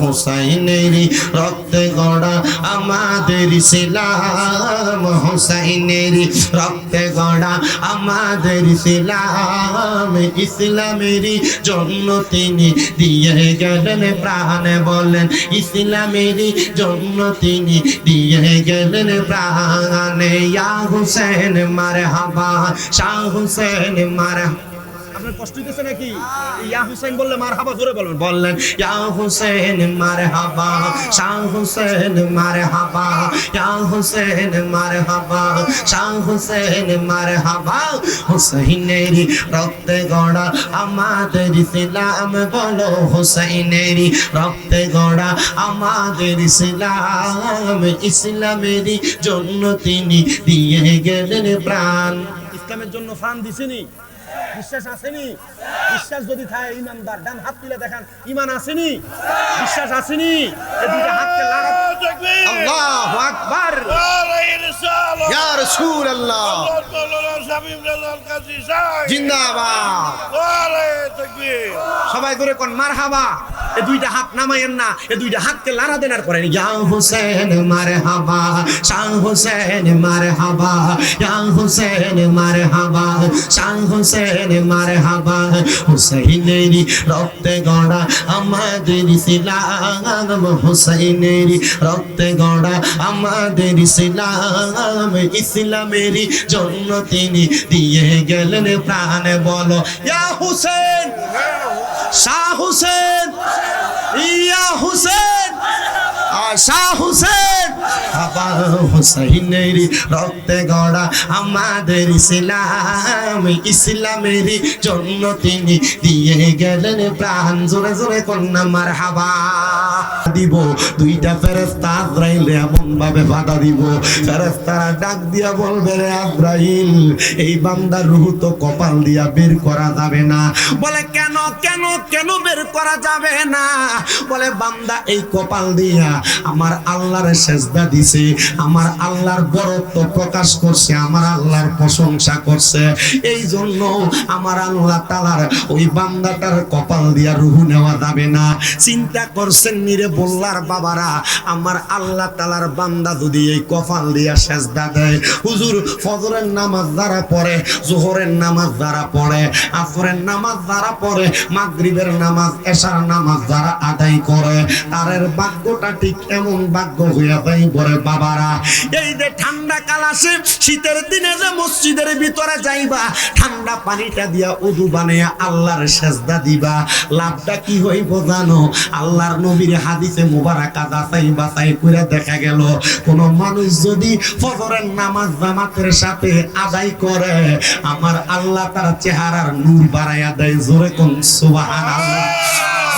হুসাইনের রক্তে গড়া আমাদের ইসলাম, হুসাইনের রক্তে গড়া আমাদের ইসলাম। ইসলামেরই জন্য তিনি দিয়ে গেলেন প্রাণ, বলেন ইসলামেরই জন্য তিনি দিয়ে গেলেন প্রাণ। ইয়া হুসেন মারহাবা, শাহ হুসেন মারহাবা। আপনার কষ্ট হইতেছে নাকি? ইয়া হুসেন বললে মারহাবা জোরে বলবেন, বললেন ইয়া হুসেন মারহাবা, শাহ হুসেন মারহাবা, ইয়া হুসেন মারহাবা, শাহ হুসেন মারহাবা। হুসাইনের রক্তে গড়া আমাদের ইসলাম, বলো হুসাইনের রক্তে গড়া আমাদের ইসলাম। ইসলামেরই জন্য তিনি দিয়ে গেলেন প্রাণ। ইসলামের জন্য প্রাণ দিছেনি। বিশ্বাস আসেনি? বিশ্বাস যদি থাকে ইমানদার ডান হাত তুলে দেখান, ইমান আসেনি? বিশ্বাস আসেনি? এই দুইটা হাতকে লাগাতে আল্লাহু আকবার, ইয়া রাসূলুল্লাহ, জিন্দাবাদ। সবাই করে কোন মারহাবা। এই দুইটা হাত নামায়েন না, এই দুইটা হাতকে লাড়া দেন আর করেন ইয়া হুসেন মারহাবা, শাহ হুসেন মারহাবা, ইয়া হুসেন মারহাবা, শাহ হুসেন মারহাবা। হুসাইনের রক্তে গড়া আমাদের ইসলাম, হুসাইনের রক্তে গড়া আমাদের ইসলাম। ইসলামেরই জন্য তিনি দিয়ে গেলেন প্রাণ, বলো ইয়া হুসেন, শাহ হুসেন, ইয়া হুসেন, শাহ হুসেন। বাবা হুসাইনের রক্তে গড়া আমাদের ইসলাম, ইসলামেরই জন্য তিনি দিয়ে গেলেন প্রাণ। জোরে জোরে কন্যা মারহাবা। দিব দুইটা ফেরেশতা আজরাইল এমন ভাবে বাধা দিব, ফেরেশতারা ডাক দিয়া বলবে রে আজরাইল, এই বান্দার রূহ তো কপাল দিয়া বের করা যাবে না। বলে কেন কেন কেন বের করা যাবে না? বলে বান্দা এই কপাল দিয়া আমার আল্লাহর সেজদা দিছে, আমার আল্লাহর বড়ত্ব প্রকাশ করছে, আমার আল্লাহর প্রশংসা করছে, এই জন্য আমার আল্লাহ তাআলার ওই বান্দাটার কপাল দিয়া রূহ নেওয়া যাবে না। চিন্তা করছেন নিরে বললার বাবারা, আমার আল্লাহ তাআলার বান্দা যদি এই কপাল দিয়া সেজদা দেয়, হুজুর ফজরের নামাজ যারা পড়ে, যোহরের নামাজ যারা পড়ে, আসরের নামাজ যারা পড়ে, মাগরিবের নামাজ, এশার নামাজ যারা আদায় করে, তাদের ভাগ্যটা ঠিক এমন ভাগ্য হইয়া যাই পড়ে বাবারা। এই যে ঠান্ডা কাল আসে, শীতের দিনে যে মসজিদের ভিতরে যাইবা, ঠান্ডা পানিটা দিয়া উযু বানাইয়া আল্লাহর সেজদা দিবা, লাভটা কি হইব জানো? আল্লাহর নবীর হাদিসে মুবারাকা যাচাই বাছাই করে দেখা গেল, কোন মানুষ যদি ফজরের নামাজ জামাতের সাথে আদায় করে, আমার আল্লাহ তার চেহারার নূর বাড়াইয়া দেয়। জোরে কোন সুবহানাল্লাহ।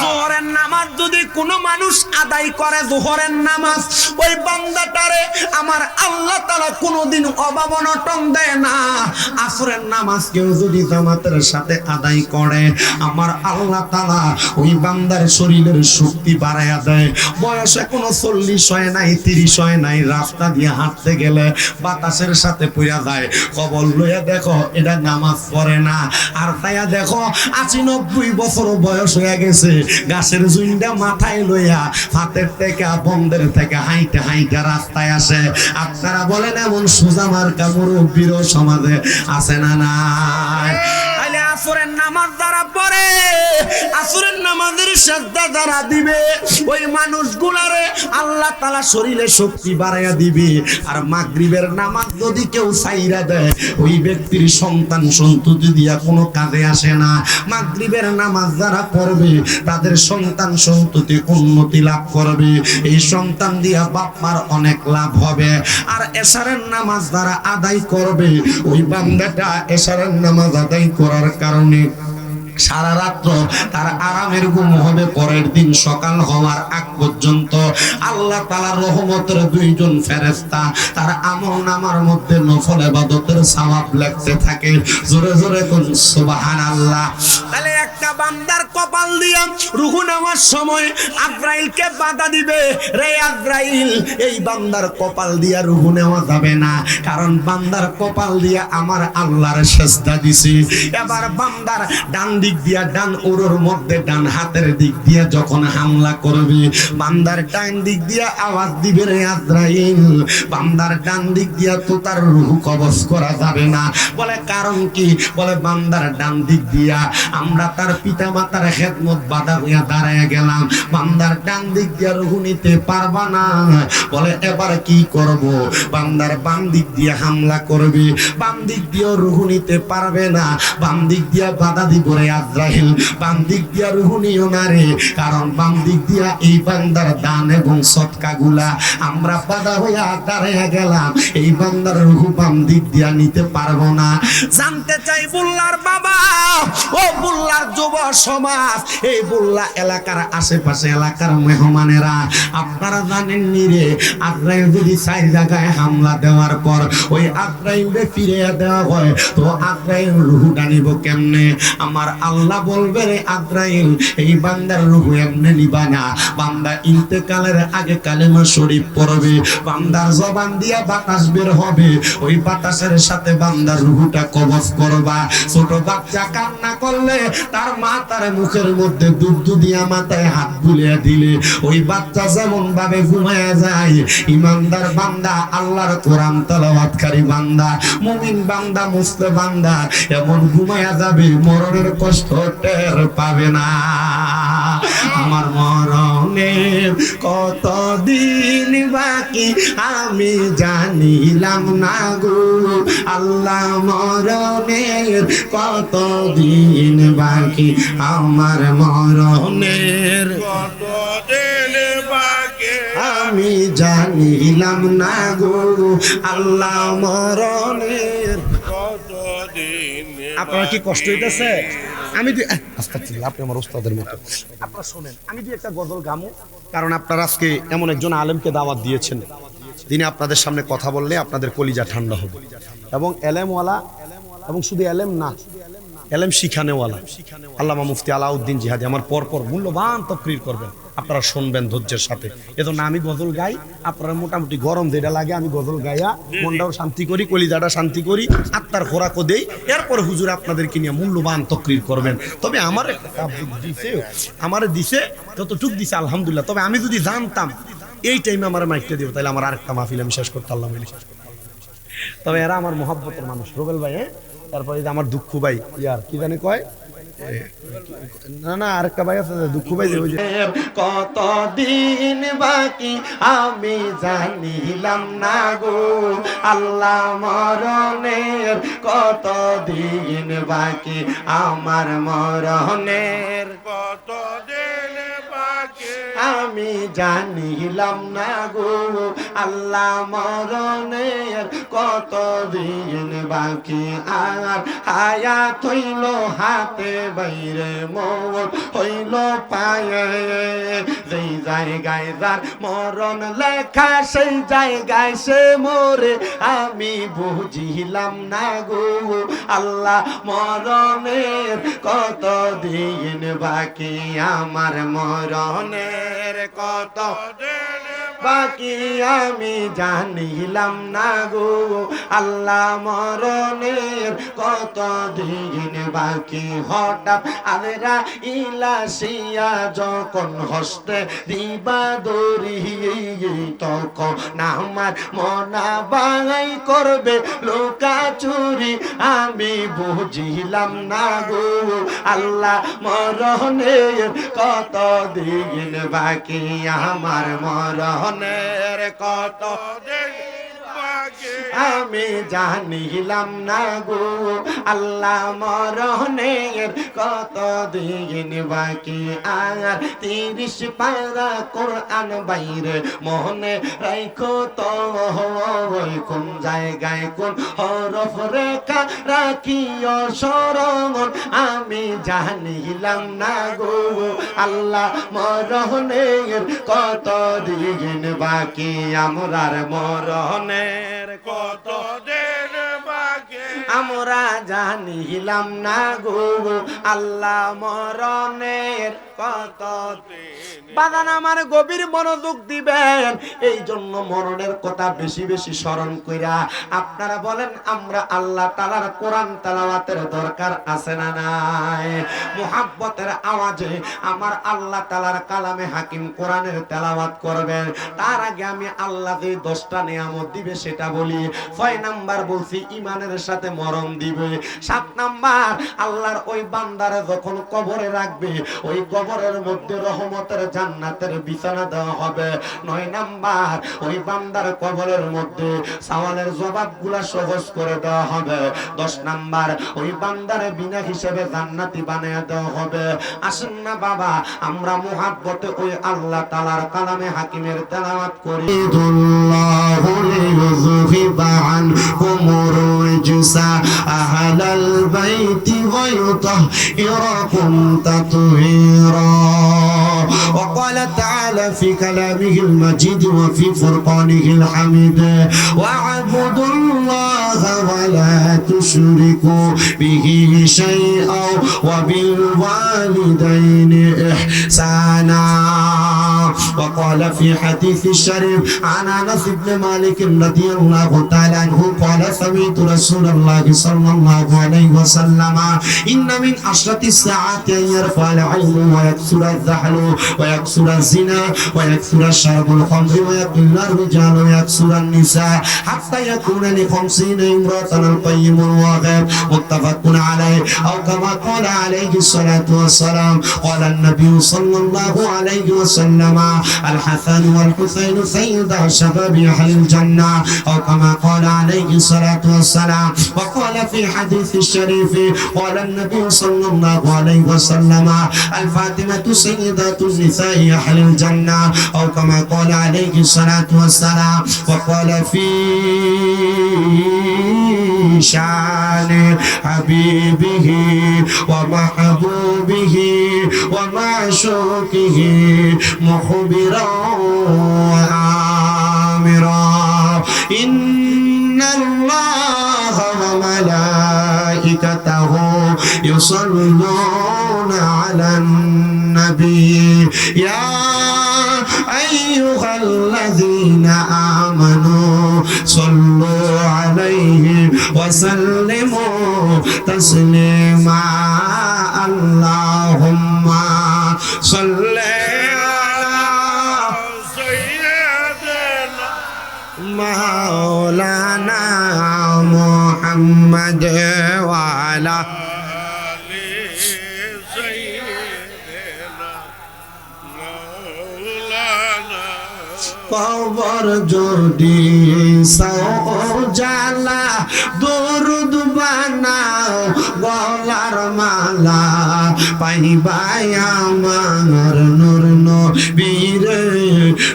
যোহরের নামাজ যদি কোন মানুষ আদায় করে, যোহরের নামাজ, ওই বান্দাটারে আমার আল্লাহ তাআলা কোনদিন অভাব অনটন দেয় না। আসরের নামাজ কেউ যদি জামাতের সাথে আদায় করে, আমার আল্লাহ তাআলা ওই বান্দার শরীরের শক্তি বাড়াইয়া দেয়। বয়সে কোনো 40 হয় নাই, 30 হয় নাই, রাস্তা দিয়ে হাঁটতে গেলে বাতাসের সাথে পড়া যায়, কবর লইয়া দেখো এটা নামাজ পড়ে না। আর তাইয়া দেখো 80-90 বছর বয়স হয়ে গেছে, গাছের জুইন্ডা মাথায় লইয়া হাতের থেকে বন্ধের থেকে হাইটা হাইটা রাস্তায় আসে। আপনারা বলেন এমন সোজা মার্কা মুরব্বির সমাজে আছে না নাই? তাইলে আসরের নামাজ যারা পড়ে, আসরের নামাজের সেজদা যারা দিবে, ওই মানুষগুলারে আল্লাহ তাআলা শরীরে শক্তি বাড়াইয়া দিবে। আর মাগরিবের নামাজ যদি কেউ ছাইরা দেয়, ওই ব্যক্তির সন্তান সন্ততি দিয়া কোনো কাজে আসে না। মাগরিবের নামাজ যারা পড়বে, তাদের সন্তান সন্ততি উন্নতি লাভ করবে, এই সন্তান দিয়া বাপ মার অনেক লাভ হবে। আর এশারের নামাজ যারা আদায় করবে, ওই বান্দাটা এশারের নামাজ আদায় করার কারণে সারা রাত্র তার আরামের ঘুম হবে। পরের দিন সকাল হওয়ার আগ পর্যন্ত আল্লাহ তাআলার রহমতের 2 জন ফেরেশতা তার আমলনামার মধ্যে নফল ইবাদতের সওয়াব লিখতে থাকে। জোরে জোরে কোন সুবহানাল্লাহ। তাহলে একটা একা বান্দার কপাল দিয়া রূহ নেওয়ার সময় আজরাইলকে বাধা দিবে, রে আজরাইল এই বান্দার কপাল দিয়া রূহ নেওয়া যাবে না, কারণ বান্দার কপাল দিয়া আমার আল্লাহর সেজদা দিছি। এবার বান্দার ডান দিক দিয়া, ডান উরুর মধ্যে ডান হাতের দিক দিয়া যখন হামলা করবে, বান্দার ডান দিক দিয়া আওয়াজ দিবে, রে আজরাইল বান্দার ডান দিক দিয়া তো তার রূহ কবজ করা যাবে না। বলে কারণ কি? বলে বান্দার ডান দিক দিয়া আমরা তার পিতা মাতার খেদমত বাধা হইয়া দাঁড়ায় গেলাম, বান্দার ডান দিক দিয়া রূহ নিতে পারবা না। বলে এবার কি করব? বান্দার বাম দিক দিয়া হামলা করবে, বাম দিক দিয়া রূহ নিতে পারবে না, বাম দিক দিয়া বাধা দিব, রে আজরাইল বাম দিক দিয়া রূহ নিও না রে, কারণ বাম দিক দিয়া এই বান্দার দান এবং সদকা গুলা আমরা বাধা হইয়া দাঁড়ায় গেলাম, এই বান্দার রূহ বাম দিক দিয়া নিতে পারবো না। জানতে চাই বুল্লার বাবা, ও বুল্লার যুব সমাজ, এই বুল্লা এলাকার আশেপাশে এলাকার মেহমানেরা, আপনারা জানেন নি রে আজরাইল যদি 4 জায়গায় হামলা দেওয়ার পর ওই আজরাইলকে ফিরে দেওয়া হয় তো আজরাইল রূহটা নিব কেমনে? আমার আল্লাহ বলবে, রে আজরাইল এই বান্দার রূহ এমনি নিবা না, বান্দা ইন্তেকালের আগে কালেমা শরীফ পড়বে, বান্দার জবান দিয়া বাতাস বের হবে, ওই বাতাসের সাথে বান্দার রূহটা কবজ করবা। ছোট বাচ্চা কান্না করলে তার মা তার মুখের মধ্যে দুধ দিয়া মাথায় হাত বুলিয়ে দিলে ওই বাচ্চা যেমন ভাবে ঘুমায়া যায়, ইমানদার বান্দা, আল্লাহর কোরআন তেলাওয়াতকারী বান্দা, মুমিন বান্দা, মুসলিম বান্দা এমন ঘুমায়া যাবে, মরণের কষ্ট টের পাবে না। আমার মরণের কতদিন বাকি আমি জানিলাম না গো আল্লাহ, মরণের কতদিন বাকি আমার মরণের কতদিন বাকি আমি জানিলাম না গো আল্লাহ, মরণের কতদিন। আপনারা কি কষ্ট হইতেছে? আমি আপনি আমার ওস্তাদের মতো, আপনারা শোনেন, আমি দিয়ে একটা গজল গামু, কারণ আপনারা আজকে এমন একজন আলেমকে দাওয়াত দিয়েছেন যিনি আপনাদের সামনে কথা বললে আপনাদের কলিজা ঠান্ডা হবে, এবং এলেমওয়ালা, এবং শুধু এলেম না, এলেম শিখানেওয়ালা আল্লামা মুফতি আলাউদ্দিন জিহাদি আমার পরপর মূল্যবান তকরির করবেন, আপনারা শুনবেন ধৈর্যের সাথে। এজন্য আমি গজল গাই, আপনারা মোটামুটি গরম যেটা লাগে আমি গজল গাইয়া মনটাও শান্তি করি, কলিজাটা শান্তি করি, আত্মার খোরাকও দেই, এরপর হুজুর আপনাদেরকে নিয়ে মূল্যবান তকরির করবেন। তবে আমার দিছে ততটুক দিছে আলহামদুলিল্লাহ। তবে আমি যদি জানতাম এই টাইমে আমার মাইকটা দিব তাহলে আমার আরেকটা মাহফিল আমি শেষ করতে আল্লাহ। তবে এরা আমার মহব্বতের মানুষ, রুবেল ভাই, তারপরে আমার দুঃখ ভাই, ইয়ার কি জানি কয়, না আরেকটা ভাই আছে দুঃখ ভাই, কতদিন বাকি আমি জানিলাম না গো আল্লাহ, মরণের কতদিন বাকি আমার মরণের কতদিন বাকি আমি জানিলাম না গো আল্লাহ, মরণের কতদিন বাকি আর হায়াত হইল হাতে বাইরে মৌত হইল পায়ে, যেই জায়গায় যার মরণ লেখা সেই জায়গায় সে মরে, আমি বুঝিলাম না গো আল্লাহ, মরণের কতদিন বাকি আমার মরণের কতদিন বাকি আমি জানিলাম না গো আল্লাহ, মরণের কতদিন বাকি। হঠাৎ আদরা ইলাসিয়া যখন হস্তে দিবা দরি, তখন আমার মনা বাঙাই করবে লোকা চুরি, আমি বুঝিলাম না গো আল্লাহ, মরণের কতদিন বাকি আমার মরণের কতদিন আমি জানিলাম না গো আল্লাহ, মরণের কতদিন বাকি আর 30 পারা কোরআন বাইরে মনে রাখো তো, কোন জায়গায় কোন হরফ রেখা রাখিও স্মরণ, আমি জানিলাম না গো আল্লাহ, মরণের কতদিন বাকি আমরার মরণের কতদিন বাকি আমরা জানিলাম না গো আল্লাহ মরণের কত বাদান আমার গভীর মনোযোগ দিবেন এই জন্য মরণের কথা বেশি বেশি স্মরণ কইরা আপনারা বলেন আমরা আল্লাহ তাআলার কোরআন তেলাওয়াতের দরকার আছে না নাই মুহাব্বতের আওয়াজে আমার আল্লাহ তাআলার কালামে হাকিম কোরআনের তেলাওয়াত করবেন তার আগে আমি আল্লাহ যে 10টা নিয়ামত দিবে সেটা বলি 6 নাম্বার বলছি ঈমানের সাথে মরণ দিবে 7 নাম্বার আল্লাহর ওই বান্দারে যখন কবরে রাখবে ওই কবরের মধ্যে রহমতের জান্নাতের বিছানা দেওয়া হবে 9 নাম্বার ওই বান্দার কবরের মধ্যে সওয়ালের জবাবগুলো সহজ করে দেওয়া হবে 10 নাম্বার ওই বান্দারে বিনা হিসেবে জান্নাতি বানিয়ে দেওয়া হবে আসেন না বাবা আমরা মুহাব্বতে ওই আল্লাহ তাআলার কালামে হাকিমের তেলাওয়াত করি দুল্লাহু লিযুহিবা আনকুমুর রিজসা আহলাল বাইতি ওয়া ইউতাহহিরাকুম তাতহীরা وقال تعالى في كلامه المجيد وفي فرقانه الحميد واعبدوا الله ولا تشركوا به شيئا وبالوالدين إحسانا وقال في حديث الشريف عن أنس بن مالك رضي الله تعالى عنه قال سمعت رسول الله صلى الله عليه وسلم إن من أشرط الساعات أن يرفع العلم ويكثر الزحل ويكثر الزنا ويكثر شرب الخمر ويقل الرجال ويكثر النساء حتى يكون ل50 امرأة القيم الواغب متفق عليه أو كما قال عليه الصلاة والسلام قال النبي صلى الله عليه وسلم الحسن والحسين سيدا شباب أهل الجنة أو كما قال عليه الصلاة والسلام وقال في حديث الشريف قال النبي صلى الله عليه وسلم الفاطمة سيدة النساء أهل الجنة أو كما قال عليه الصلاة والسلام وقال في شان حبيبه ومحبوبه ومعشوقه مخبرا وآمرا إن الله وملائكته يصلون على النبي يا أيها الذين آمنوا صلوا عليه وسلموا تسليما اللهم صل على سيدنا مولانا محمد وعلى কবর যদি সওজালা দরুদ বানাও গলার মালা পাইবাই আমার নূর নবীর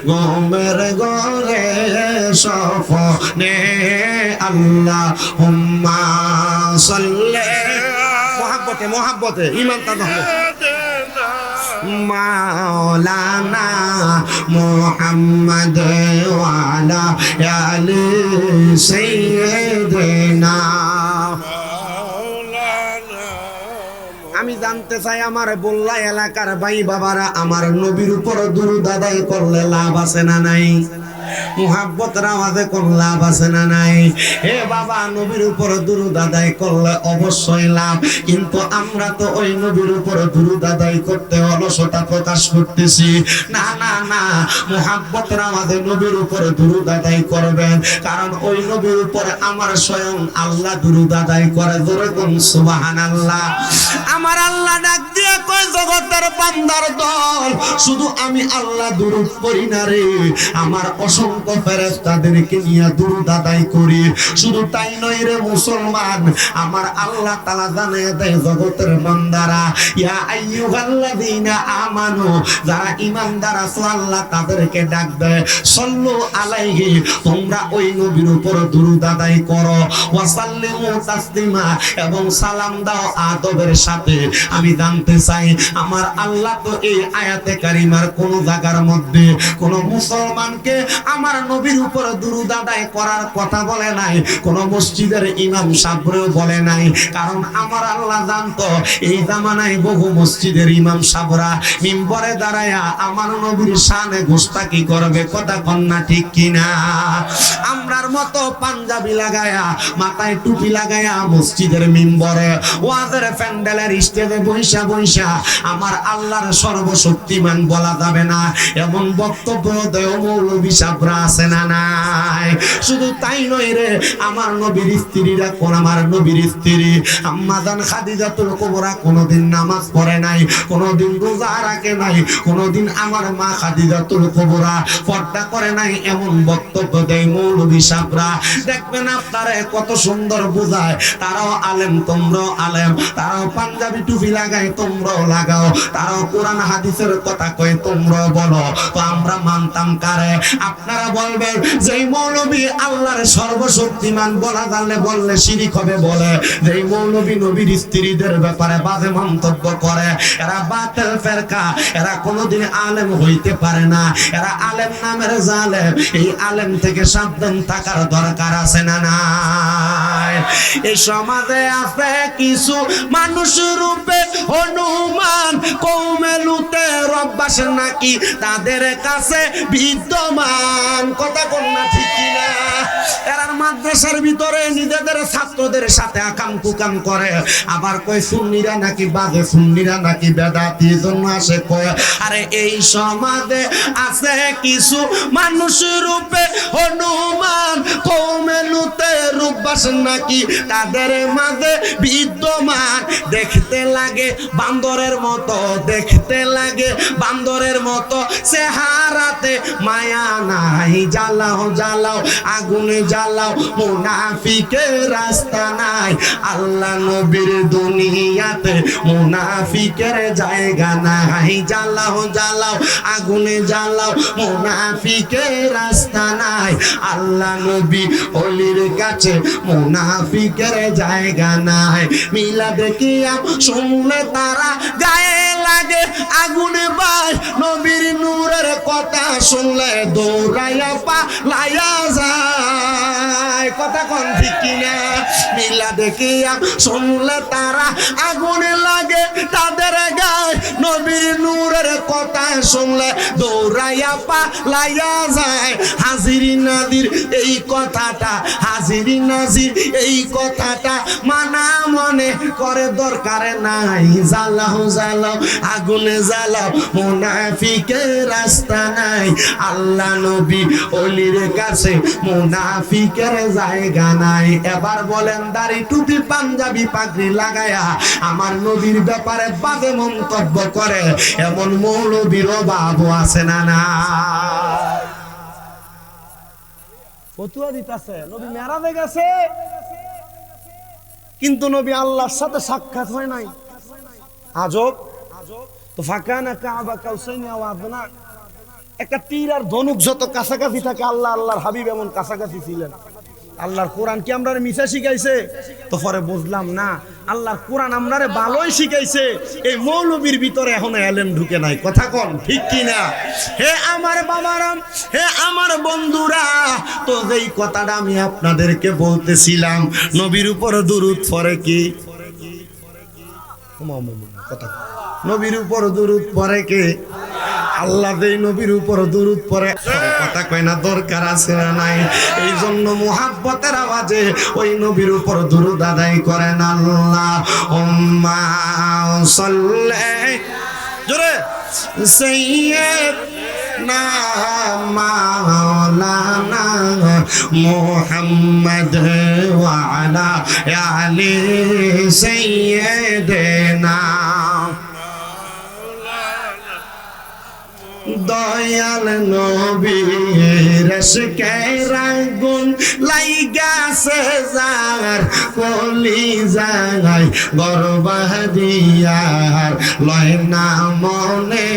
গোমের গলে সফনে আল্লাহুম্মা সাল্লি মোহাব্বতে মোহাব্বতে ঈমান তাজা মাওলানা মুহাম্মদ ওয়ালা আলি সাইয়্যিদিনা আমি জানতে চাই আমার বল্লা এলাকার ভাই বাবারা আমার নবীর উপর দুরূদ আদায় করলে লাভ আছে না নাই মুহাব্বতের আওয়াজে কোন লাভ আছে না নাই হে বাবা নবীর উপর দুরূদ আদায় করলে অবশ্যই লাভ কিন্তু আমরা তো ওই নবীর উপর দুরূদ আদায় করতে অলসতা প্রকাশ করতেছি না না না মুহাব্বতের আওয়াজে নবীর উপর দুরূদ আদায় করবেন কারণ ওই নবীর উপর আমার স্বয়ং আল্লাহ দুরূদ আদায় করে জোরে কোন সুবহানাল্লাহ আমার আল্লাহ ডাক দিয়ে কয় জগতের বান্দার দল শুধু আমি আল্লাহ দুরূদ পড়ি না রে আমার অসংখ্য ফেরেশতাদেরকে নিয়ে দুরূদ আদায় করি শুধু তাই নয় রে মুসলমান আমার আল্লাহ তাআলা জানায় দেয় জগতের বান্দারা ইয়া আইয়ুহাল্লাযীনা আমানু যারা ঈমানদার আছো আল্লাহ তাদেরকে ডাক দেয় সাল্লু আলাইহি তোমরা ওই নবীর উপর দুরূদ আদায় করো ওয়া সাল্লিমু তাসলিমা এবং সালাম দাও আদবের সাথে আমি জানতে চাই আমার আল্লাহ তো এই আয়াতে কারিমার কোন জায়গার মধ্যে কোন মুসলমানকে আমার নবীর উপর দুরূদ আদায় করার কথা বলে নাই, কোন মসজিদের ইমাম সাহেবও বলে নাই। কারণ আমার আল্লাহ জানতো এই জামানায় বহু মসজিদের ইমাম সাহেবরা মিম্বরে দাঁড়ায়া আমার নবীর শানে গোস্তাকি করবে, কথা কন্যা ঠিক কিনা? আমরার মতো পাঞ্জাবি লাগায়া মাথায় টুপি লাগায়া মসজিদের মিম্বরে ওয়াজের প্যান্ডেলের স্টেজে বৈশা বৈশা আমার আল্লাহর সর্বশক্তিমান বলা যাবে না, এমন বক্তব্য দেয় মৌলবী সাহেবরা আছে না নাই? শুধু তাই নয় রে, আমার নবীর স্ত্রীরা কোন আমার নবীর স্ত্রী আম্মা জান খাদিজাতুল কুবরা কোনদিন নামাজ পড়ে নাই, কোনদিন রোজা রাখে নাই, কোনদিন আমার মা খাদিজাতুল কুবরা পর্দা করে নাই, এমন বক্তব্য দেয় মৌলবী সাহেবরা। দেখবেন আপনারা কত সুন্দর বোঝায়, তারাও আলেম তোমরাও আলেম, তারাও পাঞ্জাবি টুপি লাগায় তোমরাও লাগাও, তারাও কোরআন হাদিসের কথা কয় তোমরাও বলো, তো আমরা মানতাম কারে? আপনারা বলবেন যে মৌলবী আল্লাহর সর্বশক্তিমান বলা জানলে বললে শিরিক হবে, বলে যে মৌলবী নবীর স্ত্রীদের ব্যাপারে বাজে মন্তব্য করে, এরা বাতিল ফেরকা, এরা কোনোদিন আলেম হইতে পারে না, এরা আলেম নামের জালেম। এই আলেম থেকে সাবধান থাকার দরকার আছে না নাই? এই সমাজে আছে কিছু মানুষ রূপে হনুমান, কওমে লুতে রব্বাস নাকি তাদের কাছে বিদ্যমান, কথা কোন না ঠিক কিনা? এরা মাদ্রাসার ভিতরে নিজেদের ছাত্রদের সাথে আকাম কুকাম করে, আবার কয় সুন্নিরা নাকি বাজে, সুন্নিরা নাকি বেদাতি, জন্য আসে কয়। আরে এই সমাজে আছে কিছু মানুষ রূপে হনুমান, কওমে লুতে রূপবাস নাকি তাদের মাঝে বিদ্যমান, দেখতে লাগে বান্দরের মতো, দেখতে লাগে বান্দরের মতো, চেহারাতে মায়া নাই, জ্বালাও জ্বালাও আগুনে জ্বালাও, মুনাফিকের রাস্তা নাই, আল্লাহ নবীর দুনিয়াতে মুনাফিকের জায়গা নাই, জ্বালাও জ্বালাও আগুনে জ্বালাও, মুনাফিকের রাস্তা নাই, আল্লাহ নবী ওলির কাছে মুনাফিকের জায়গা নাই। মিলাদে কিয়াম শুনলে তারা গায়ে লাগে আগুনে ভাই, নবীর নূরের কথা শুনলে দৌড়াইয়া পালাইয়া যায়, কথা কোন ঠিক কিনা? মিলাদে কিয়াম শুনলে তারা আগুনে লাগে তাদের গায়ে, নবীর নূরের কথা শুনলে দৌড়াইয়া পালাইয়া যায়। হাজিরি নাজির এই কথাটা, হাজিরি নাজির এই কথাটা মানা মনে করে দরকার নাই, জ্বালাও জ্বালাও আগুনে জ্বালাও, মুনাফিকের রাস্তা নাই, আল্লাহ নবী ওলির কাছে মুনাফিকের জায়গা নাই। এবার বলেন দাড়ি টুপি পাঞ্জাবি পাগড়ি লাগায়া আমার নবীর ব্যাপারে বাজে মন্তব্য করে এমন মৌলবীর অভাব আছে না না? ফতুয়া দিতেছে নবী মেরাজে গেছে, কিন্তু নবী আল্লাহর সাথে সাক্ষাৎ হয় নাই। আজব তো, ফাকানা কাবা কাউসাইনি আও আদনা, একটা তীর আর ধনুক যত কাছাকাছি থাকে আল্লাহ আল্লাহর হাবিব এমন কাছাকাছি ছিলেন। আল্লাহর কোরআন কি আমরারে মিছা শিখাইছে? তো পরে বুঝলাম না, আল্লাহর কোরআন আমরারে ভালোই শিখাইছে, এই মৌলবীর ভিতরে এখনো এলেম ঢুকে নাই, কথা কোন ঠিক কিনা? হে আমার বাবারাম, হে আমার বন্ধুরা, তো যেই কথাটা আমি আপনাদেরকে বলতেছিলাম, নবীর উপর দুরূদ পড়ে কি? কথা, নবীর উপর দুরূদ পড়ে কে? আল্লাহ দেই নবীর উপর দুরূদ পড়ে, কথা কয় না দরকার আছে না নাই? এই জন্য মুহাব্বতের আওয়াজে ওই নবীর উপর দুরূদ আদায় করেন। আল্লাহুম্মা সাল্লি জোরে সাইয়্যিদনা মাওলানা মুহাম্মদ ওয়া আলা আলি সাইয়্যিদিনা। দয়াল নবীর ইশকের আগুন লাইগাছে যার কলিজায়, গর্বাদিয়ার লয় না মনে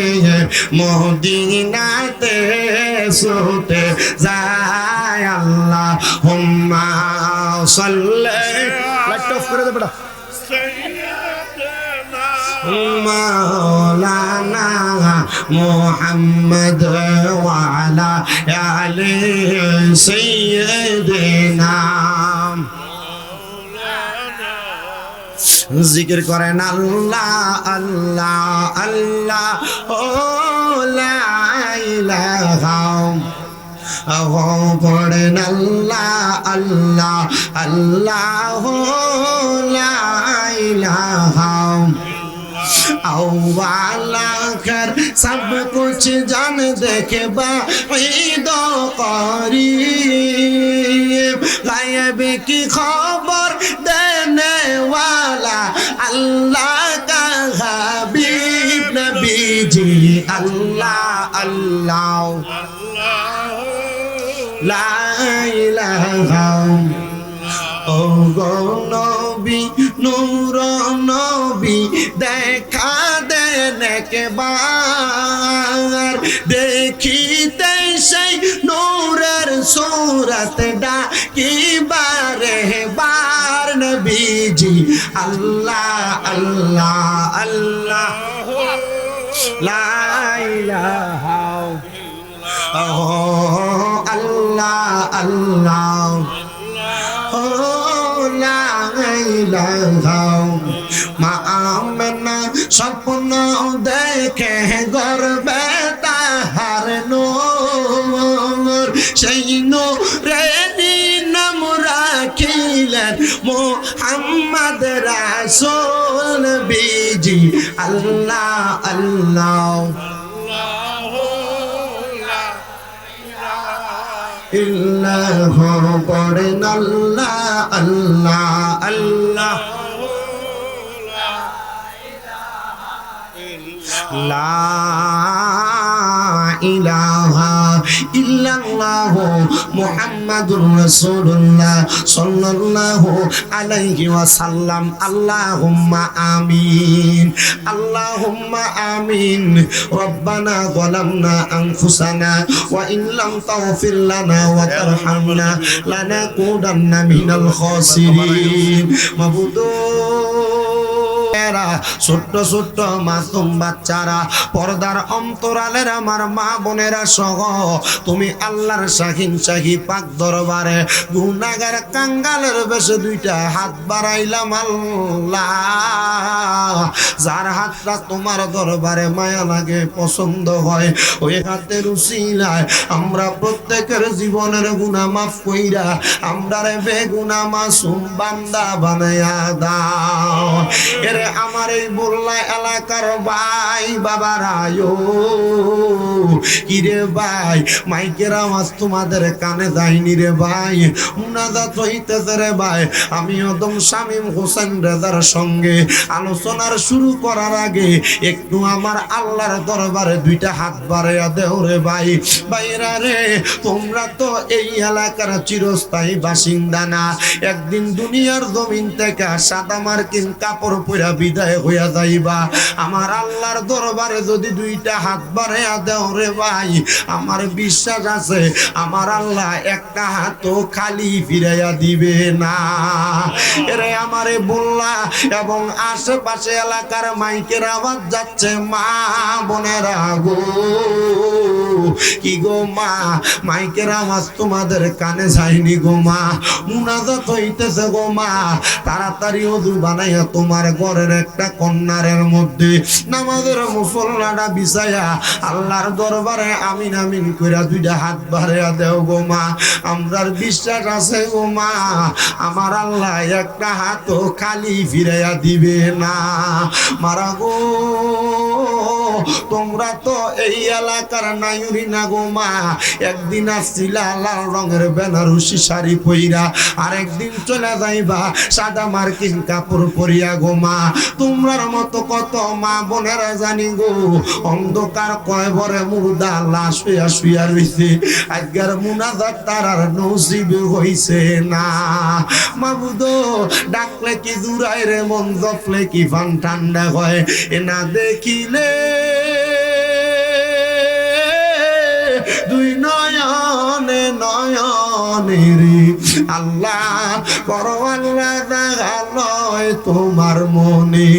মদিনাতে ছুটে যায়। আল্লাহুম্মা সাল্লি, লাইট অফ করে দে বেটা, মাওলানা মুহাম্মদ ওয়া আলা আলি সাইয়্যিদিনা। জিকির করেন আল্লাহ আল্লাহ আল্লাহ ও লা ইলাহা পড়েন আল্লাহ আল্লাহ আল্লাহ লা ইলাহা আওয়ালা कर सब कुछ जान देखे बाईद करीब गायब की खबर देने वाला अल्लाह का हबीब नबी जी अल्लाह अल्लाह ला इलाहा ও গো নবী নূর নবী দেখা দেন একবার দেখিতে সেই নূরের সূরত ডাকিবারে বার নবীজি আল্লাহ আল্লাহ আল্লাহ লা ইলাহা আল্লাহ আল্লাহ মা আমেনা স্বপ্ন দেখে গর্বে তাহার নূর সেই নূরেরই নাম রাখিলেন মুহাম্মদ রাসূল বিজি আল্লাহ আল্লাহ ইল্লাহ পড়েন আল্লাহ আল্লাহ আল্লাহ লা ইলাহা ইল্লাল্লাহ মুহাম্মাদুর রাসূলুল্লাহ সাল্লাল্লাহু আলাইহি ওয়াসাল্লাম। আল্লাহুম্মা আমিন আল্লাহুম্মা আমিন। রব্বানা যালামনা আনফুসানা ওয়া ইন লাম তাগফির লানা ওয়া তারহামনা লানাকুদান্না মিনাল খাসিরিন। মাবুদ ছোট্ট ছোট্ট মাসুম বাচ্চারা, পর্দার অন্তরালের আমার মা বোনেরা সহ তুমি আল্লাহর শাহিন শাহী পাক দরবারে গুনাহগার কাঙ্গালের বেশে দুইটা হাত বাড়াইলাম আল্লাহ। যার হাতটা তোমার দরবারে মায়া লাগে, পছন্দ হয়, ওই হাতের উসিলায় আমরা প্রত্যেকের জীবনের গুনাহ মাফ কইরা আমরারে বেগুনাহ মাসুম বান্দা বানায়া দাও। এরে আমার এই বল্লা এলাকার ভাই বাবারায়ো, কিরে ভাই মাইকের আওয়াজ তোমাদের কানে যায়নি রে ভাই, মুনাজাত হইতেছে রে ভাই। আমি ওদম শামীম হোসেন রেজার সঙ্গে আলোচনার শুরু করার আগে একটু আমার আল্লাহর দরবারে দুইটা হাত বাড়াইয়া দেও রে ভাই। ভাইরা রে, তোমরা তো এই এলাকার চিরস্থায়ী বাসিন্দা না, একদিন দুনিয়ার জমিন থেকে সাদা মার্কিন কাপড় পরা বিদায় হইয়া যাইবা। আমার আল্লাহর দরবারে যদি দুইটা হাত বাড়াইয়া দেও রে ভাই, আমার বিশ্বাস আছে আমার আল্লাহ একটা হাতও খালি ফিরাইয়া দিবে না। এরে আমারে বললা এবং আশেপাশে এলাকার মাইকের আওয়াজ যাচ্ছে, মা বোনেরা গো, কি গো মা, মাইকের আওয়াজ তোমাদের কানে যায়নি গো মা, মুনাজাত হইতেছে গো মা, তাড়াতাড়ি ওযু বানাইয়া তোমার ঘরের একটা কন্যারের মধ্যে নামাজের মুসল্লাটা বিছাইয়া আল্লাহর দরবারে আমিন আমিন কইরা দুইটা হাত বাড়াইয়া দেও গো মা। আমরার বিশ্বাস আছে গো মা, আমার আল্লাহ একটা হাতও খালি ফিরাইয়া দিবে না। মারা গো, তোমরা তো এই এলাকার নাইরি না গো মা, একদিন আসছিলা লাল রঙের বেনারসি শাড়ি পইরা, আর একদিন চলে যাইবা সাদা মার্কিন কাপড় পরিয়া গো মা। তোমরার মতো কত মা বোনেরা জানি গো অন্ধকার কয়বরে মুর্দা লাশ শুয়া শুয়া রইছে, আজকের মুনাজাত তারার নসিব হইছে না। মাবুদ ডাকলে কি দূরায় রে, মন জপলে কি ফান ঠান্ডা হয়, এ না দেখিলে দুই নয়নে নয়নে রে আল্লাহ করো আল্লাহ দেখালয় তোমার মনে।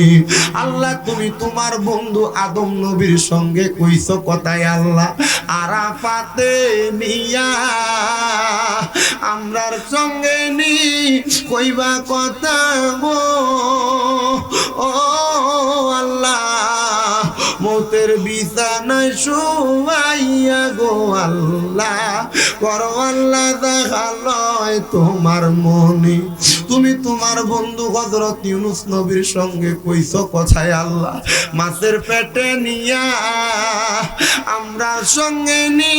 আল্লাহ তুমি তোমার বন্ধু আদম নবীর সঙ্গে কইছো কথায় আল্লাহ আরাফাতে নিয়া আমরার সঙ্গে নি কইবা কথা গো ও আল্লাহ মতের বিছানায় শুয়াইয়া গো আল্লাহ করো আল্লাহ দেখালয় তোমার মনে। তুমি তোমার বন্ধু হযরত ইউনূস নবীর সঙ্গে কইছো কথায় আল্লাহ মাছের পেটে নিয়া আমরা সঙ্গে নি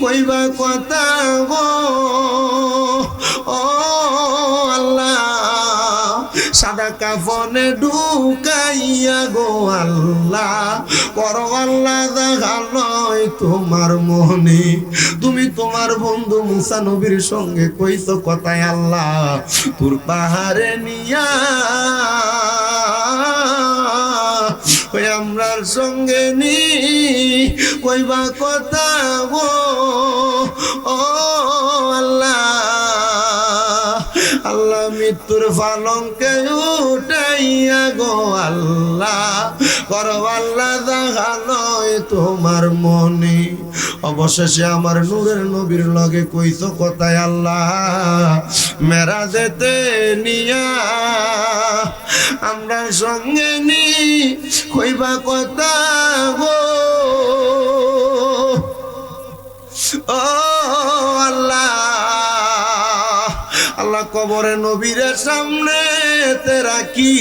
কইবা কথা গো ও আল্লাহ সাদা কাফনে ঢুকাইয়া গো আল্লাহ করো আল্লাহ দেখালয় তোমার মনে। তুমি তোমার বন্ধু মুসা নবীর সঙ্গে কইছো কথায় আল্লাহ তুর পাহাড়ে নিয়া ওই আমরার সঙ্গে নি কইবা কথা গো ও আল্লাহ আল্লাহ মৃত্যুর পালঙ্কে উঠাইয়া গো আল্লাহ করো আল্লাহ দেখালয় তোমার মনে। অবশেষে আমার নূরের নবীর লগে কইছো কথায় আল্লাহ মেরাজেতে নিয়া আমরা সঙ্গে নি কইবা কথা গো ও আল্লাহ আল্লাহ কবরে নবীরের সামনে তেরা কি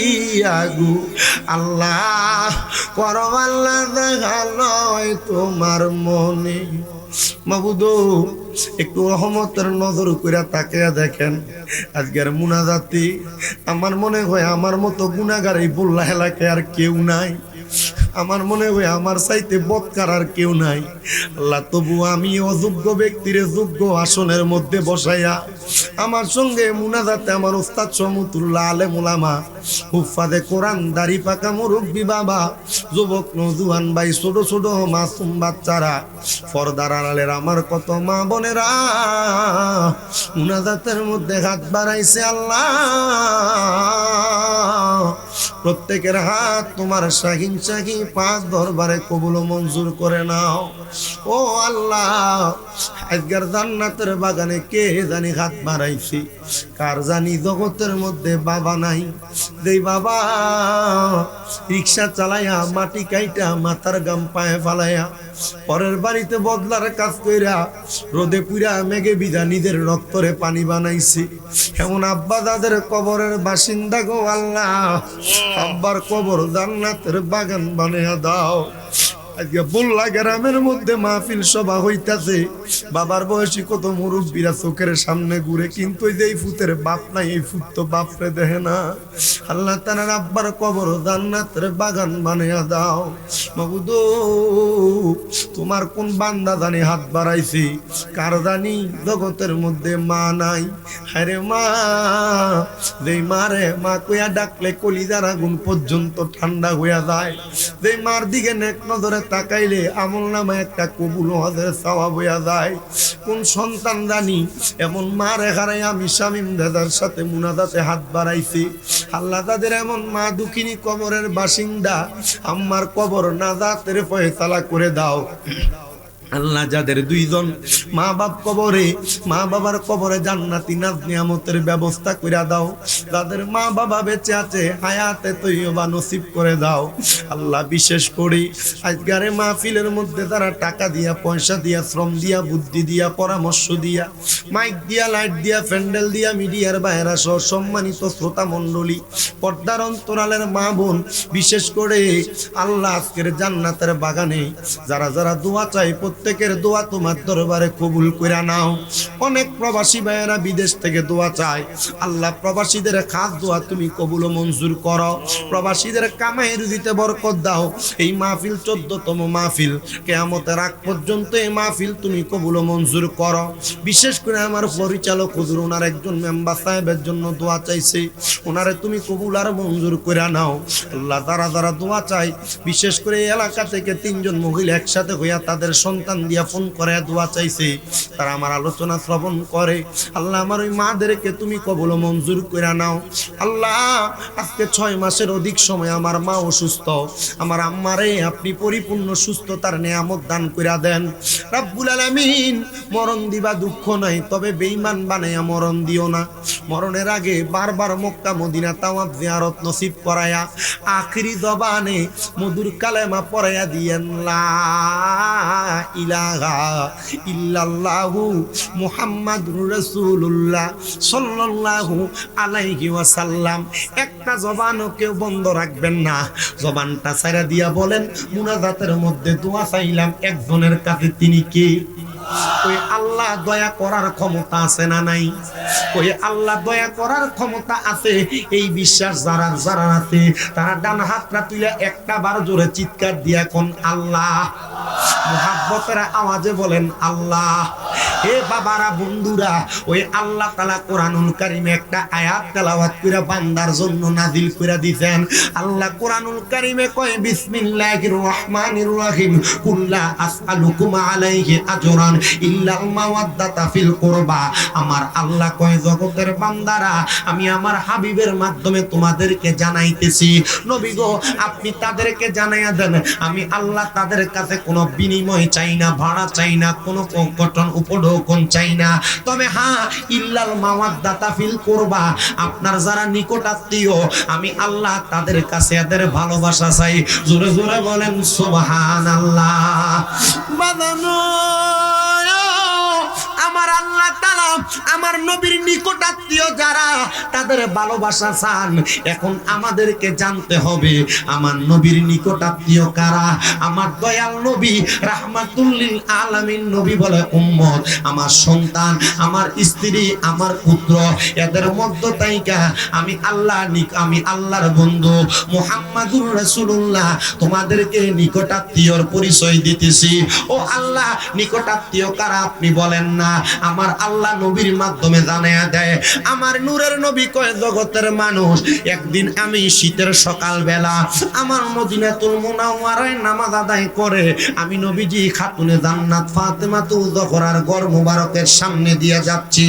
আগু আল্লাহ করো আল্লাহ দেখালয় তোমার মনে। মাবুদ একটু রহমতের নজর কইরা তাকিয়া দেখেন আজকের মুনাজাতি আমার মনে হয় আমার মতো গুনাহগার এই বল্লা এলাকায় আর কেউ নাই। আমার মনে হয় আমার চাইতে বদকার আর কেউ নাই। আল্লাহ তবু আমি অযোগ্য ব্যক্তিরে যোগ্য আসনের মধ্যে বসাইয়া আমার সঙ্গে মুনাজাতে আমার উস্তাদ সমতুল্লাহ আলেম উলামা হুফাদে কোরআন দাড়ি পাকা মুরব্বী বাবা যুবক নজুয়ান ভাই ছোট ছোট মাসুম বাচ্চারা পর্দার আড়ালের আমার কত মা বোনেরা মুনাজাতের মধ্যে হাত বাড়াইছে আল্লাহ প্রত্যেকের হাত তোমার শাহিন শাহী পাক দরবারে কবুল মঞ্জুর করে নাও ও আল্লাহ। আজকের জান্নাতের বাগানে কে জানি হাত বাড়াইছি কার জানি জগতের মধ্যে বাবা নাই যেই বাবা রিক্সা চালাইয়া মাটি কাইটা মাথার গাম পায়ে ফালাইয়া পরের বাড়িতে বদলার কাজ কইরা রোদে পুরা মেঘে বিধা নিজের রক্তরে পানি বানাইছি এমন আব্বা দাদের কবরের বাসিন্দা গো আল্লাহ আব্বার কবর জান্নাতের বাগান বানাইয়া দাও। আজকে বল্লা গ্রামের মধ্যে মাহফিল সভা হইতাছে বাবার বয়সী কত মুরব্বীরা চোখের সামনে ঘুরে কিন্তু ওই যে এই ফুতের বাপ নাই এই ফুত তো বাপরে দেখে না। আল্লাহ তাআলার আব্বার কবর জান্নাতের বাগান বানাইয়া দাও। মাবুদ তোমার কোন বান্দা জানি হাত বাড়াইছি কার জানি জগতের মধ্যে মা নাই হায়রে মা যেই মারে মা কইয়া ডাকলে কলিজার আগুন পর্যন্ত ঠান্ডা হইয়া যায় যেই মার দিকে নেক নজরে তাকাইলে আমল নামে একটা কবুল হজের সওয়াব হইয়া যায়। কোন সন্তান জানি এমন মা রেখারাই আমি শামীম দাদার সাথে মুনাজাতে হাত বাড়াইছি আল্লাহ তাদের এমন মা দুঃখিনী কবরের বাসিন্দা আম্মার কবর নাজাতের ফয়সালা করে দাও। আল্লাহ যাদের দুইজন মা বাপ কবরে মা বাবার কবরে জান্নাতি নাজ নিয়ামতের ব্যবস্থা করে দাও। যাদের মা বাবা বেঁচে আছে হায়াতে তৈয়বা নসিব করে দাও। আল্লাহ বিশেষ করে আজকের মাহফিলের মধ্যে তারা টাকা দিয়া পয়সা দিয়া শ্রম দিয়া বুদ্ধি দিয়া পরামর্শ দিয়া মাইক দিয়া লাইট দিয়া প্যান্ডেল দিয়া মিডিয়ার বাইরা সহ সম্মানিত শ্রোতা মণ্ডলী পর্দার অন্তরালের মা বোন বিশেষ করে আল্লাহ আজকের জান্নাতের বাগানে যারা যারা দোয়া চাই প্রত্যেকের দোয়া তোমার দরবারে কবুল করে নাও। অনেক প্রবাসী ভাইয়েরা বিদেশ থেকে দোয়া চায় আল্লাহ প্রবাসীদের খাস দোয়া তুমি কবুল মঞ্জুর করো। প্রবাসীদের কামাই রুজিতে বরকত দাও। এই মাহফিল 14তম মাহফিল কিয়ামতের আগ পর্যন্ত এই মাহফিল তুমি কবুল মঞ্জুর করো। বিশেষ করে আমার পরিচালক হুজুর ওনার একজন মেম্বার সাহেবের জন্য দোয়া চাইছে ওনারে তুমি কবুল আর মঞ্জুর করে নাও। আল্লাহ যারা যারা দোয়া চাই বিশেষ করে এই এলাকা থেকে 3জন মহিলা একসাথে হইয়া তাদের সন্তান কবরস্থান দিয়া ফোন করে দোয়া চাইছে, তারা আমার আলোচনা শ্রবণ করে। আল্লাহ আমার ওই মাদেরকে তুমি কবুল মঞ্জুর করে নাও। আল্লাহ আজকে 6 মাসের অধিক সময় আমার মা অসুস্থ, আমার আম্মারে আপনি পরিপূর্ণ সুস্থতার নিয়ামত দান করে দেন রব্বুল আলামিন। মরণ দিবা দুঃখ নাই, তবে বেঈমান বানাইয়া মরণ দিও না। মরণের আগে বারবার মক্কা মদিনা তাওয়াফ জিয়ারত নসিব করায়া আখিরি জবানে মধুর কালেমা পড়াইয়া দিয়েন লা ইলাহা ইল্লাল্লাহু মুহাম্মাদুর রাসূলুল্লাহ সাল্লাল্লাহু আলাইহি ওয়াসাল্লাম। একটা জবানও কেউ বন্ধ রাখবেন না, জবানটা ছাইরা দিয়া বলেন মুনাজাতের মধ্যে দোয়া চাইলাম একজনের কাছে, তিনি কে? ওই আল্লাহ দয়া করার ক্ষমতা আছে না নাই? ওই আল্লাহ দয়া করার ক্ষমতা আছে, এই বিশ্বাস যারা যারা আছে তারা ডান হাতটা তুলে একটা বার জোরে চিৎকার দিয়া কোন আল্লাহ, মুহাব্বতের আওয়াজে বলেন আল্লাহ। হে বাবারা বন্ধুরা, ওই আল্লাহ তাআলা কোরআনুল কারীমে একটা আয়াত তেলাওয়াত কইরা বান্দার জন্য নাযিল কইরা দিবেন। আল্লাহ কোরআনুল কারীমে কয় বিসমিল্লাহির রহমানির রহিম কুল্লা আসআলুকুম আলাইহি আজরান ইল্লাল মাওয়াদ্দাতা ফিল কুরবা। আমার আল্লাহ কয় জগতের বান্দারা, আমি আমার হাবিবের মাধ্যমে তোমাদেরকে জানাইতেছি, নবী গো আপনি তাদেরকে জানাইয়া দেন আমি আল্লাহ তাদের কাছে কোনো বিনিময় চাই না, ভাড়া চাই না, কোনো গঠন উপঢৌকন চাই না, তবে হ্যাঁ ইল্লাল মাওয়াদ্দাতা ফিল কুরবা, আপনার যারা নিকট আত্মীয় আমি আল্লাহ তাদের কাছে এদের ভালোবাসা চাই। জোরে জোরে বলেন সুবহানাল্লাহ। বাদানো আমার আল্লাহ তাআলা আমার নবীর নিকট আত্মীয় যারা তাদের ভালোবাসা চান। এখন আমাদেরকে জানতে হবে আমার নবীর নিকট আত্মীয় কারা। আমার দয়াল নবী রাহমাতুল লিল আলামিন নবী বলে উম্মত, আমার সন্তান, আমার স্ত্রী, আমার পুত্র, এদের মধ্য থেকে আমি আল্লাহর বন্ধু মুহাম্মাদুর রাসূলুল্লাহ তোমাদেরকে নিকট আত্মীয়র পরিচয় দিতেছি। ও আল্লাহ নিকট আত্মীয় কারা আপনি বলেন না, আমার আল্লাহ নবীর মাধ্যমে জানায়া দেয়। আমার নূরের নবী কয় জগতের মানুষ, একদিন আমি শীতের সকাল বেলা আমার মদিনাতুল মুনাওয়ারায় নামাজ আদায় করে আমি নবীজি খাতুনে জান্নাত ফাতেমাতুল জোহরার ঘর মুবারকের সামনে দিয়ে যাচ্ছি।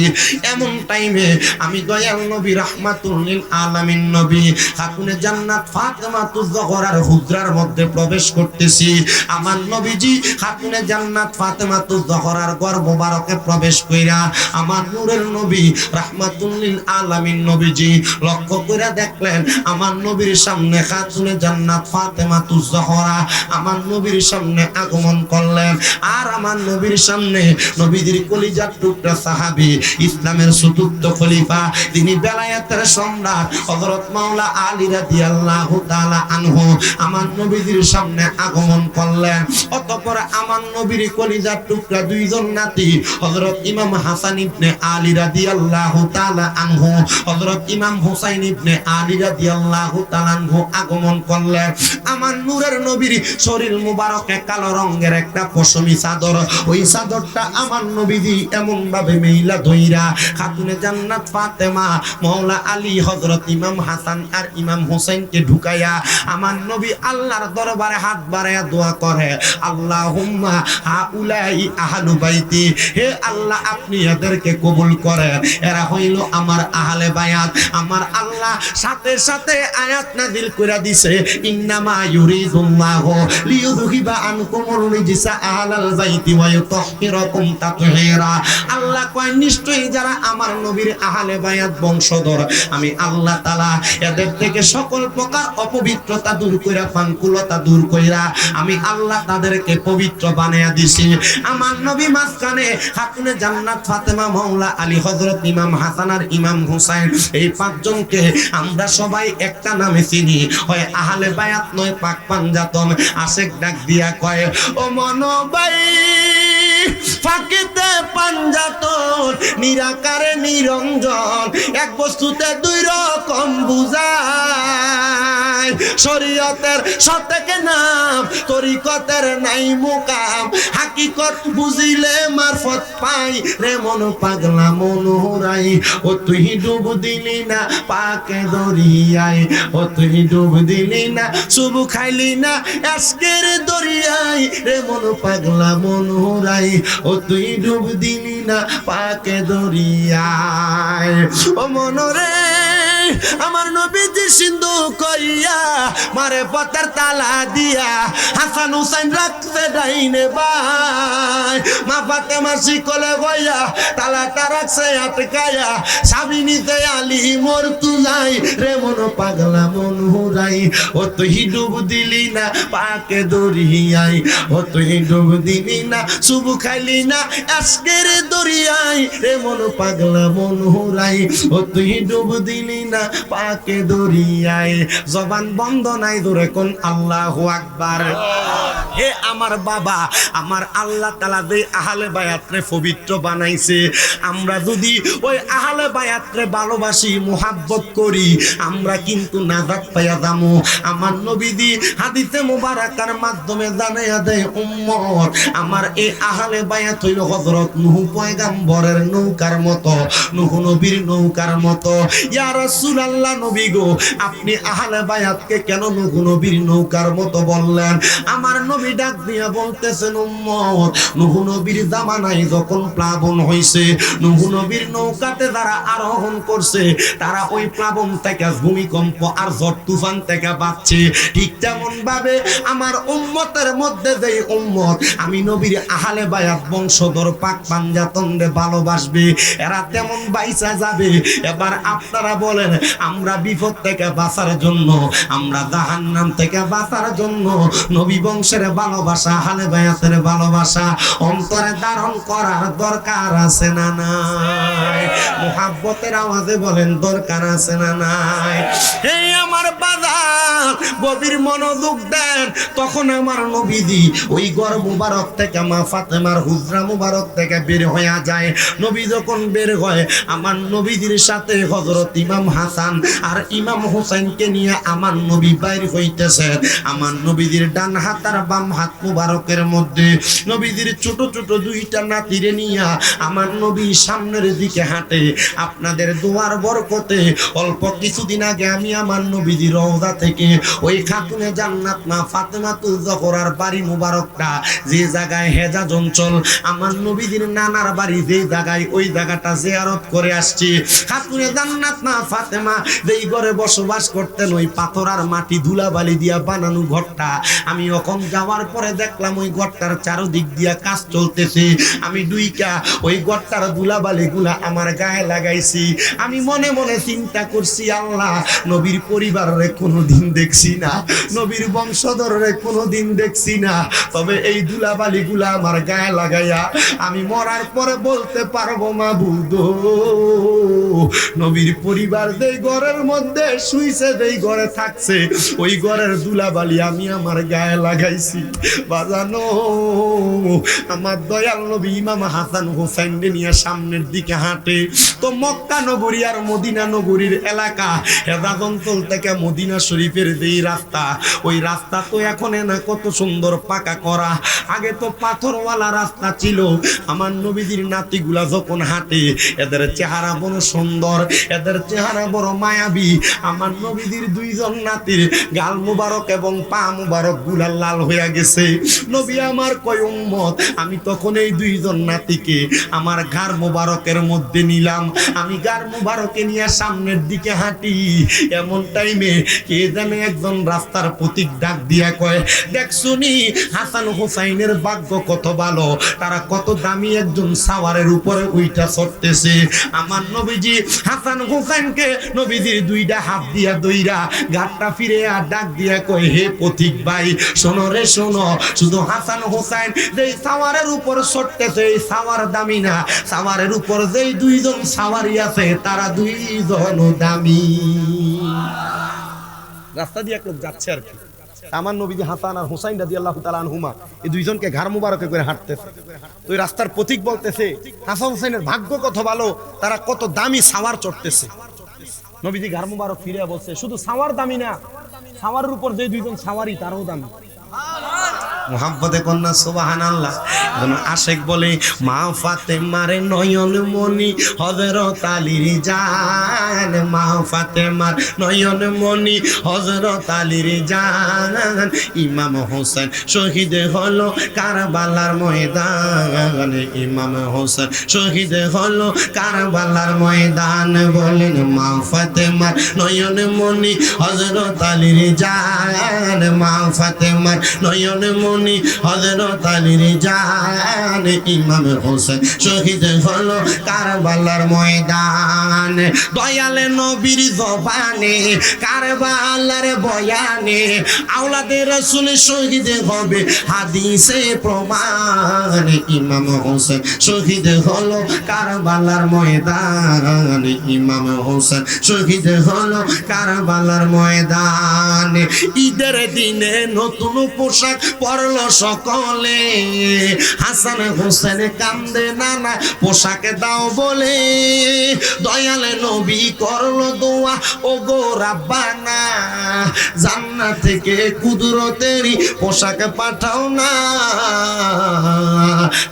এমন টাইমে আমি দয়াল নবী রাহমাতুল লিল আলামিন নবী খাতুনে জান্নাত ফাতেমাতুল জোহরার হুজরার মধ্যে প্রবেশ করতেছি। আমার নবীজি খাতুনে জান্নাত ফাতেমাতুল জোহরার ঘর মুবারকে প্রবেশ কইরা আমার নূরের নবী রাহমাতুল লিল আলামিন নবীজি লক্ষ্য কইরা দেখলেন আমার নবীর সামনে খাতুনে জান্নাত ফাতেমাতুজ জোহরা আমার নবীর সামনে আগমন করলেন। আর আমার নবীর সামনে নবীজির কলিজার টুকরা সাহাবী, ইসলামের চতুর্থ খলিফা, তিনি বেলায়েতের সম্রাট হযরত মাওলা আলী রাদিয়াল্লাহু তাআলা আনহু আমার নবীজির সামনে আগমন করলেন। অতঃপর আমার নবীর কলিজার টুকরা দুইজন নাতি হযরত ইমাম হাসান ইবনে আলী রাদিয়াল্লাহু তাআলা আনহু, হযরত ইমাম হুসাইন ইবনে আলী রাদিয়াল্লাহু তাআলা আনহু আগমন করলেন। আমার নূরের নবীর শরীর মুবারকে কালো রঙের একটা পশমি চাদর, ওই চাদরটা আমার নবীজি এমন ভাবে মেইলা ধইরা খাতুনে জান্নাত ফাতেমা মাওলা আলী হযরত ইমাম হাসান আর ইমাম হুসাইনকে ঢুকাইয়া আমার নবী আল্লাহর দরবারে হাত বাড়ায়া দোয়া করে, আল্লাহুম্মা হাউলাই আহলু বাইতি, হে আল্লাহ আপনি এদেরকে কবুল করেন, এরা হইল আমার আহলে বায়াত। আমার আল্লাহ সাথে সাথে আয়াত নাযিল কইরা দিছে, ইন্নামা ইউরিদুল্লাহু লিইউযহিবা আনকুমুর রিজসা আহলাল বাইতি ওয়া ইউতাহহিরাকুম তাতহীরা। আল্লাহ কয় নিশ্চয়ই যারা আমার নবীর আহলে বায়াত বংশধর আমি আল্লাহ তাআলা এদের থেকে সকল প্রকার অপবিত্রতা দূর কইরা পাঙ্কুলতা দূর কইরা আমি আল্লাহ তাদেরকে পবিত্র বানায়া দিছি। আমার নবী মাঝখানে খাতুনে জান্নাত ফাতেমা মাওলা আলী হযরত ইমাম হাসান আর ইমাম হুসাইন, এই পাঁচজনকে আমরা সবাই একটা নামে চিনি, হয় আহলে বায়াত নয় পাক পাঞ্জাতন। আশেক ডাক দিয়া কয়, ও মনোবাই ফাঁকিতে পাঞ্জাতন নিরাকারে নিরঞ্জন, এক বস্তুতে দুই রকম বুঝায়। নাই শরীয়তের সতেকে নাম তরিকতের নাই মুকাম হাকিকত বুঝিলে মারফত পাই রে মন পাগলা মনোহরাই ও তুই ডুব দিলি না পাকে দরিয়ায় ও তুই ডুব দিলি না শুভু খাইলি না আজকের দরিয়ায় রে মন পাগলা মনোহরাই ও তুই ডুব দিলি না পাকে দরিয়ায় ও মনরে আমার নবীজি সিন্ধু কইয়া মারে পথের তালা দিয়া হাসান হুসাইন রাখছে ডাইনে ভাই মা ফাতেমা শিকলে বইয়া তালাটা রাখছে আটকায়া সাবিনীতে আলী মোর তুলাই রে মন পাগলা মন হুরাই ও তুই ডুব দিলি না পাকে দরিয়াই ও তুই ডুব দিলি না শুভু খাইলি না আজকের দরিয়াই রে মন পাগলা মন হুরাই ও তুই ডুব দিলি না পাকে দরিয়ায় জবান বন্ধ নাই ধরে কোন আল্লাহু আকবার হে আমার বাবা আমার আল্লাহ তাআলা যে আহলে বায়াতরে পবিত্র বানাইছে আমরা যদি ওই আহলে বায়াতরে ভালোবাসি মুহাব্বত করি আমরা কিন্তু নাজাত পাইয়া যামু আমার নবীজি হাদিসে মুবারাকার মাধ্যমে জানাইয়া দেয় উম্মত আমার এই আহলে বায়াত হইল হযরত নূহ পয়গম্বরের নৌকার মতো নূহ নবীর নৌকার মতো ইয়া রাসূলুল্লাহ নবী গো আপনি আহলে বায়াতকে কেন নূহ নবীর নৌকার মতো বললেন আমার নবী ডাক দিয়া বলতেছেন উম্মত নূহ নবীর জামানায় যখন প্লাবন হইছে নূহ নবীর নৌকাতে যারা আরোহণ করছে তারা ওই প্লাবন থেকে ভূমিকম্প আর ঝড় তুফান থেকে বাঁচছে ঠিক তেমন ভাবে আমার উম্মতের মধ্যে যেই উম্মত আমি নবীর আহলে বায়াত বংশধর পাক পাঞ্জাতনরে ভালোবাসবে এরা তেমন বাইসা যাবে এবার আপনারা বলেন আমরা বিপদ থেকে বাঁচার জন্য আমরা জাহান্নাম থেকে বাঁচার জন্য নবী বংশের ভালোবাসা আহলে বায়াতের ভালোবাসা অন্তরে ধারণ করার দরকার আছে না নাই মুহাব্বতের আওয়াজে বলেন দরকার আছে না নাই এই আমার বাজার গভীর মনোযোগ দেন তখন আমার নবীজি ওই ঘর মুবারক থেকে মা ফাতেমার হুজরা মুবারক থেকে বের হয়ে যায় নবী যখন বের হয় আমার নবীজির সাথে হযরত ইমাম হাসান আর ইমাম হুসাইনকে নিয়ে আমার নবী বাইর হইতেছে আমার নবীজির ডান হাত আর বাম হাত মুবারকের মধ্যে নবীজির ছোট ছোট দুইটা নাতিরে নিয়ে আমার নবী সামনের দিকে হাঁটে আপনাদের দোয়ার বরকতে অল্প কিছুদিন আগে আমি আমার নবীজির রওজা থেকে ওই খাতুনে জান্নাত মা ফাতেমাতুল জোহরার বাড়ি মুবারকটা যে জায়গায় হেজাজ অঞ্চল আমার নবীজির নানার বাড়ি যে জায়গায় ওই জায়গাটা জিয়ারত করে আসছি খাতুনে জান্নাত মা ফাতেমা যেই ঘরে বসবাস করতেন ওই পাথর আর মাটি ধুলাবালি দিয়া বানানো ঘরটা আমি ওখান যাওয়ার পরে দেখলাম ওই ঘরটার চারদিক দিয়া কাজ চলতেছে আমি দুইকা ওই ঘরটার ধুলাবালি গুলা আমার গায়ে লাগাইছি আমি মনে মনে চিন্তা করছি আল্লাহ নবীর পরিবারে কোনোদিন দেখছি না নবীর বংশধরে কোনোদিন দেখছি না তবে এই ধুলাবালি গুলা আমার গায়ে লাগাইয়া আমি মরার পরে বলতে পারবো মাবুদ নবীর পরিবার যেই ঘরের মধ্যে শুইছে যেই ঘরে থাকছে ওই ঘরের ধুলাবালি আমি আমার গায়ে লাগাইছি বাজানো আমার দয়াল নবী ইমাম হাসান হুসাইন নিয়ে সামনের দিকে হাঁটে তো মক্কা নগরী আর মদিনা নগরীর এলাকা হেজাজ অঞ্চল থেকে মদিনা শরীফের যেই রাস্তা ওই রাস্তা তো এখন না কত সুন্দর পাকা করা আগে তো পাথরওয়ালা রাস্তা ছিল আমার নবীজির নাতিগুলা যখন হাঁটে এদের চেহারা বড় সুন্দর এদের চেহারা বড় মায়াবী আমার নবীজির দুইজন নাতির গাল মুবারক এবং পা মুবারক গুলা লাল হয়ে গেছে নবী আমার কয় উম্মত আমি তখন এই দুইজন নাতিকে আমার ঘাড় মুবারকের মধ্যে নিলাম আমি ঘাড় মুবারকে নিয়ে সামনের দিকে হাঁটি এমন টাইমে কে জানে একজন রাস্তার প্রতীক ডাক দিয়া কয় দেখছুনি হাসান হুসাইনের ভাগ্য কত ভালো তারা কত দামি একজন সাওয়ারের উপরে উইটা চড়তেছে আমার নবীজি হাসান হুসাইনকে নবীজির দুইটা হাত দিয়া দইরা ঘাটটা ফিরে আর ডাক দিয়া কয় হে পথিক ভাই শোনো রে শোনো শুধু হাসান হুসাইন যেই সাওয়ারের উপর চড়তেছে এই সাওয়ার দামি না সাওয়ারের উপর যেই দুইজন সাওয়ারি আছে তারা দুইজন দামি রাস্তা দিয়ে এক লোক যাচ্ছে আর কি আমার নবীজি হাসান আর হুসাইন রাদিয়াল্লাহু তাআলা আনহুমা এই দুইজনকে ঘাড় মুবারকে করে হাঁটতেছে তো এই রাস্তার পথিক বলতেছে হাসান হুসাইনের ভাগ্য কত ভালো তারা কত দামি সাওয়ার চড়তেছে নবীজি ঘাড় মুবারক ফিরে বলছে শুধু সাওয়ার দামি না সাওয়ারের উপর যে দুইজন সাওয়ারি তারও দাম মোহাম্মদে কন্যা সুবহানাল্লাহ। আশেক বলে মা ফাতেমার নয়ন মনি হযরত আলীর জান, মা ফাতেমার নয়ন মনি হযরত আলীর জান। ইমাম হোসেন শহীদ হলো কারবালার ময়দানে, ইমাম হোসেন শহীদ হলো কারবালার ময়দান। বলেন মা ফাতেমার নয়ন মনি হযরত আলীর জান, মা ফাতেমার নয়ন মনি হযরত আলীর জান। ইমাম হোসেন শহীদ হলো কারবালার ময়দান। দয়ালে নবীর জবানে কারবালার বয়ানে আওলাদে রাসূল শহীদ হবে হাদিসে প্রমাণ। ইমাম হোসেন শহীদ হলো কারবালার ময়দান, ইমাম হোসেন শহীদ হলো কারবালার ময়দান। ঈদের দিনে নতুন পোশাক পরলো সকলে, হাসান হোসেন কান্দে নানা পোশাক দাও বলে। দয়ালে নবী করলো দোয়া ও গো রাব্বানা, জান্নাত থেকে কুদরতেরই পোশাক পাঠাও না।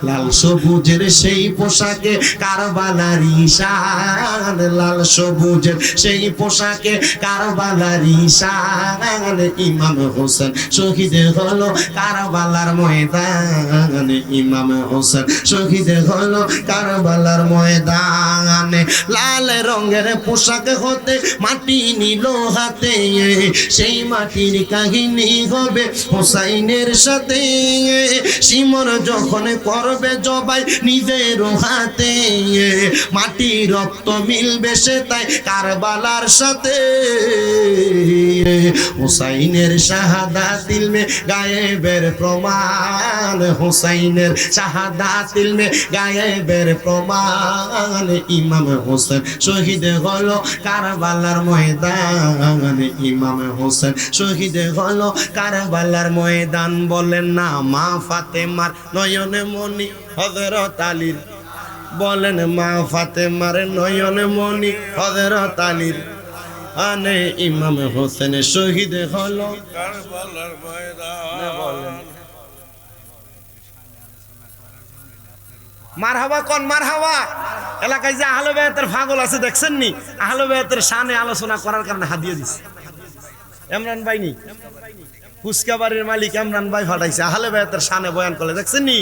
লাল সবুজের সেই পোশাকে কারবালার ঈশান, লাল সবুজের সেই পোশাকে কারবালার ঈশান। ইমাম হোসেন শহীদ হলো কারবালার ময়দানে, ইমাম হোসেন শহীদ হলো কারবালার ময়দানে। লাল রঙের পোশাক হতে মাটি নিল হাতে, সেই মাটির কাহিনী হবে হোসাইনের সাথে। সিমর যখন করবে জবাই নিজের হাতে, মাটি রক্ত মিলবে সে তাই কারবালার সাথে। হোসাইনের শাহাদাত ইলমে গায়েবের প্রমাণ, হোসাইনের শাহাদাত ইলমে গায়েবের প্রমাণ। ইমাম হোসেন শহীদ হলো কারবালার ময়দান, ইমাম হোসেন শহীদ হলো কারবালার ময়দান। বলেন না মা ফাতেমার নয়ন মনি হযরত আলীর, বলেন মা ফাতেমার নয়ন মনি হযরত আলীর আনে। ইমাম হোসেন শহীদ হলো কারবালার ময়দানে। বলেন মারহাবা কোন মারহাবা। এলাকায় যে আহলে বায়াতের পাগল আছে দেখছেন নি, আহলে বায়াতের শানে আলোচনা করার কারণে হাদিয়া দিছে ইমরান ভাই নি, ফুসকা বাড়ির মালিক ইমরান ভাই ফাটাইছে আহলে বায়াতের শানে বয়ান করলে দেখছেন নি।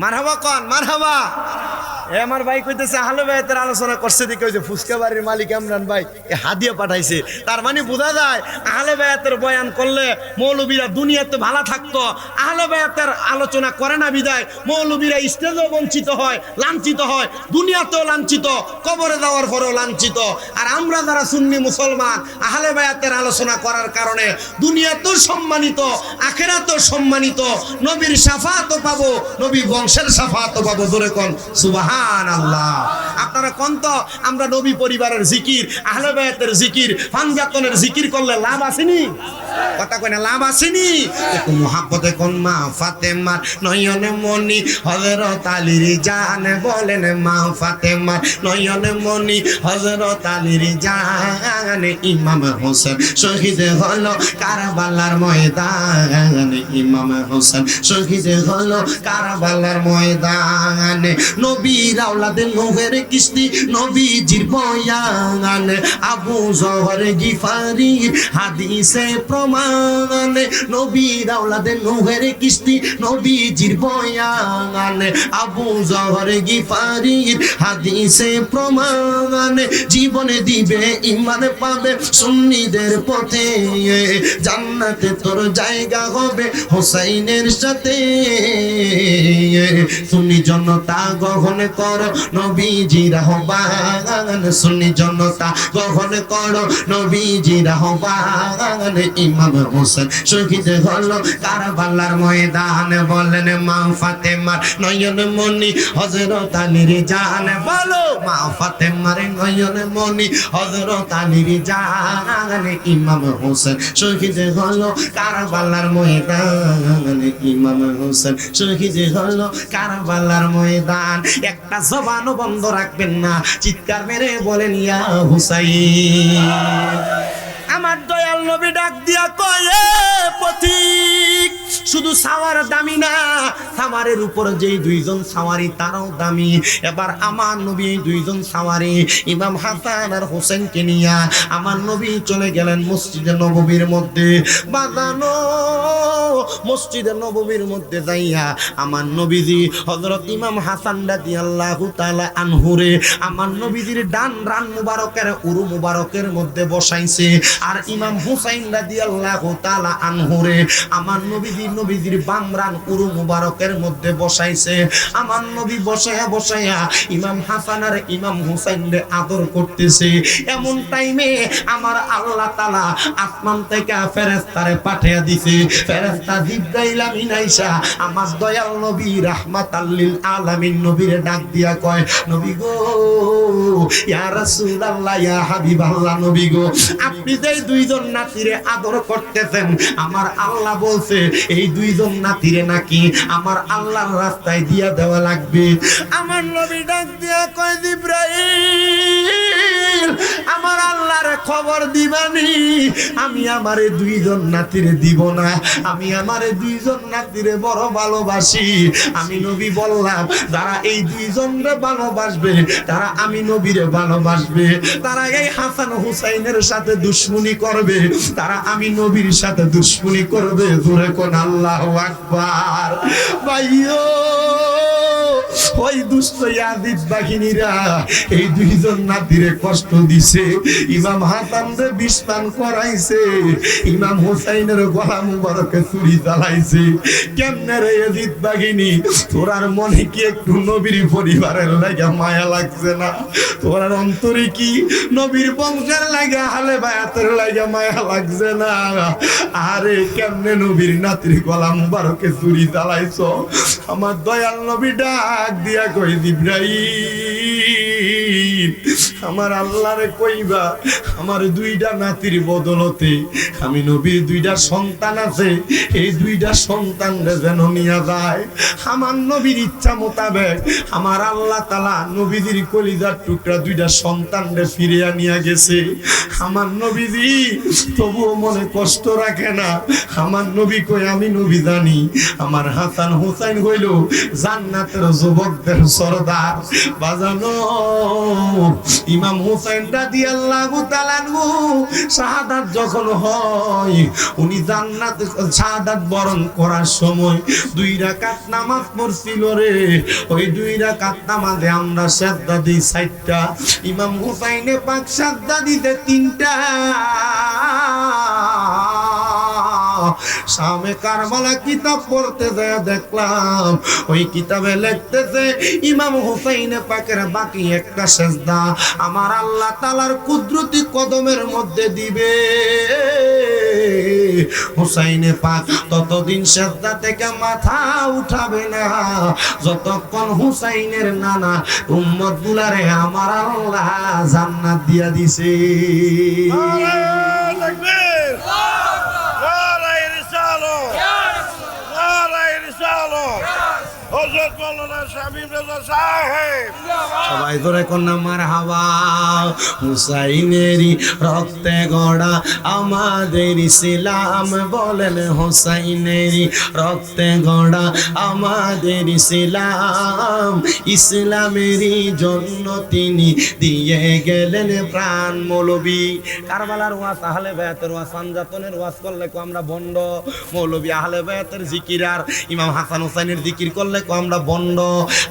মারহাবা কোন মারহাবা। আমার ভাই কইতেছে আহলে বায়াতের আলোচনা করছে দিকে ওই যে ফুসকা বাড়ির মালিক ইমরান ভাই হাদিয়া পাঠাইছে। তার মানে বোঝা যায় আহলে বায়াতের বয়ান করলে মৌলবীরা দুনিয়াতে ভালো থাকতো, আহলে বায়াতের আলোচনা করে না বিদায় মৌলবীরা স্টেজেও বঞ্চিত হয়, লাঞ্ছিত হয়, দুনিয়াতেও লাঞ্ছিত, কবরে যাওয়ার পরেও লাঞ্ছিত। আর আমরা যারা সুন্নি মুসলমান আহলে বায়াতের আলোচনা করার কারণে দুনিয়াতেও সম্মানিত, আখিরাতেও সম্মানিত, নবীর শাফাআতও পাবো, নবী বংশের শাফাআতও পাবো। জোরে কোন সুবহানাল্লাহ। আপনারা কোন তো আমরা নবী পরিবারের জিকির, আহলে বায়াতের জিকির, ফানজাতনের জিকির করলে লাভ আসেনি? কথা কই না লাভ আসেনি? একটু মুহাব্বতে কোন মা ফাতেমার নয়ন মনি হযরত আলীর জান। বলেন মা ফাতেমার নয়ন মনি হযরত আলীর জান। ইমাম হোসেন শহীদ হলো কারবালার ময়দানে, ইমাম হোসেন শহীদ হলো কারবালার ময়দানে। নবীর আওলাদে নূহের কিস্তি নবীজির বয়ান, আবু যর গিফারির হাদিসে প্রমাণ। নবীর আওলাদে নূহের কিস্তি নবীজির বয়ান, আবু যর গিফারির হাদিসে প্রমাণ। জীবনে দিবে ইমান পাবে সুন্নিদের পথে, জান্নাতে তোর জায়গা হবে হোসাইনের সাথে। সুন্নি জনতা গ্রহণ কর নবীজির আহ্বান, সুন্নি জনতা গ্রহণ কর নবীজির আহ্বান। ইমাম হোসেন শহীদ হলো কারবালার ময়দান। বলেন মা ফাতেমার নয়ন মনি হযরত আলীর জান। বলো মা ফাতেমার নয়ন মনি হযরত আলীর জান। ইমাম হোসেন শহীদ হলো কারবালার ময়দান, ইমাম ইমাম হোসেন শহীদ হলো কারবালার ময়দান। একটা জবানও বন্ধ রাখবেন না, চিৎকার মেরে বলেন ইয়া হুসাইন। আমার দয়াল নবী ডাক দিয়া কয় পথিক, শুধু সাওয়ার দামি না, সাওয়ারের উপর যেই দুইজন সাওয়ারি তারাও দামি। এবার আমার নবী দুইজন সাওয়ারি ইমাম হাসান আর হোসেনকে নিয়া আমার নবী চলে গেলেন মসজিদে নববীর মধ্যে। বাজানো মসজিদে নববীর মধ্যে যাইয়া আমার নবীজি হযরত ইমাম হাসান রাদিয়াল্লাহু তাআলা আনহুরে আমার নবীজির ডান রান মুবারকের উরু মুবারকের মধ্যে বসাইছে, আর ইমাম হুসাইন রাদিয়াল্লাহু তাআলা আনহুরে আমার নবীজির বাম রান উরু মুবারকের মধ্যে বসাইছে। আমার নবী বসায়া বসায়া ইমাম হাসান আর ইমাম হুসাইনরে আদর করতেছে। এমন টাইমে আমার আল্লাহ তাআলা আসমান থেকে ফেরেশতারে পাঠিয়ে দিছে। ফেরেশতা জিবরাইল আমিন আইসা আমার দয়াল নবী রাহমাতাল লিল আলামিন নবীরে ডাক দিয়া কয়, নবী গো, ইয়া রাসূলুল্লাহ, ইয়া হাবিবাল্লাহ, নবী গো, আপনি যে দুইজন নাতিরে আদর করতেছেন, আমার আল্লাহ বলছে এই দুইজন নাতিরে নাকি আমার আল্লাহর রাস্তায় দিয়া দেওয়া লাগবে। আমার নবী ডাক দিয়া কয়, জিবরাইল, আমার আল্লাহর খবর দিবানি, আমি আমারে দুইজন নাতিরে দিব না, আমি আমারে দুইজন নাতিরে বড় ভালোবাসি। আমি নবী বললাম, যারা এই দুইজনরে ভালোবাসবে তারা আমি নবীরে ভালোবাসবে, তারা এই হাসান হুসাইনের সাথে দুশমনি করবে, তারা আমি নবীর সাথে দুশমনি করবে। জোরে কোন আল্লাহু আকবার। ভাইও, ওই দুষ্ট ইয়াজিদ বাহিনীরা এই দুইজন নাতিরে কষ্ট দিছে, ইমাম হাসানরে বিস্মান করাইছে, ইমাম হুসাইনের গলা মুবারকে ছুরি চালাইছে। কেমনে রে ইয়াজিদ বাহিনী, তোরার মনে কি একটু নবীর পরিবারের লাগা মায়া লাগছে না? তোরার অন্তরে কি নবীর বংশের লাগা হালে বায়াতের লাগা মায়া লাগছে না? আরে কেমনে নবীর নাতির গলা মুবারকে ছুরি চালাইছো? আমার দয়াল নবী ডাক দিয়া কই, জিবরাইল, আমার আল্লাহরে কইবা আমার দুইটা নাতির বদলতে আমি নবীর দুইটা সন্তান আছে, এই দুইটা সন্তানরে যেন নিয়ে যায়। আমার নবীর ইচ্ছা মোতাবেক আমার আল্লাহ তাআলা নবীজির কলিজার টুকরা দুইটা সন্তানরে ফিরিয়ে নিয়ে গেছে। আমার নবীজি তবুও মনে কষ্ট রাখে না। আমার নবী কই, আমি নবী জানি আমার হাসান হুসাইন হইল জান্নাতের যুবকদের সরদার। বাজানো ইমাম হুসাইন রাদিয়াল্লাহু তাআলা আনহু শাহাদাত যখন হয়, উনি জান্নাত শাহাদাত বরণ করার সময় 2 রাকাত নামাজ পড়ছিল রে। ওই 2 রাকাত নামাজে আমরা সাজদা দিই 4টা, ইমাম হুসাইনে পাক সাজদা দিতে 3টা। শামে কারবালা কিতাব পড়তে যায় দেখলাম, ওই কিতাবে লিখতেছে ইমাম হুসাইনে পাকের বাকি একটা সেজদা আমার আল্লাহ তাআলার কুদরতি কদমের মধ্যে দিবে। হুসাইনে পাক ততদিন সেজদা থেকে মাথা উঠাবে না যতক্ষণ হুসাইনের নানা উম্মত গুলারে আমার আল্লাহ জান্নাত দিয়া দিছে। সবাই ধরে কন্যা মারহাবা। হুসাইনেরই রক্তে গড়া আমাদের ইসলাম, বলেন হুসাইনেরই রক্তে গড়া আমাদের ইসলাম, ইসলামেরই জন্য তিনি দিয়ে গেলেন প্রাণ। মৌলবী কারবালার ওয়াজ, আহলে বায়াতের ওয়াজ, পাঞ্জাতনের ওয়াজ করলে কো আমরা বন্ড, মৌলবী আহলে বায়াতের জিকির আর ইমাম হাসান হুসাইনের জিকির করলে কো আমরা বন্ড।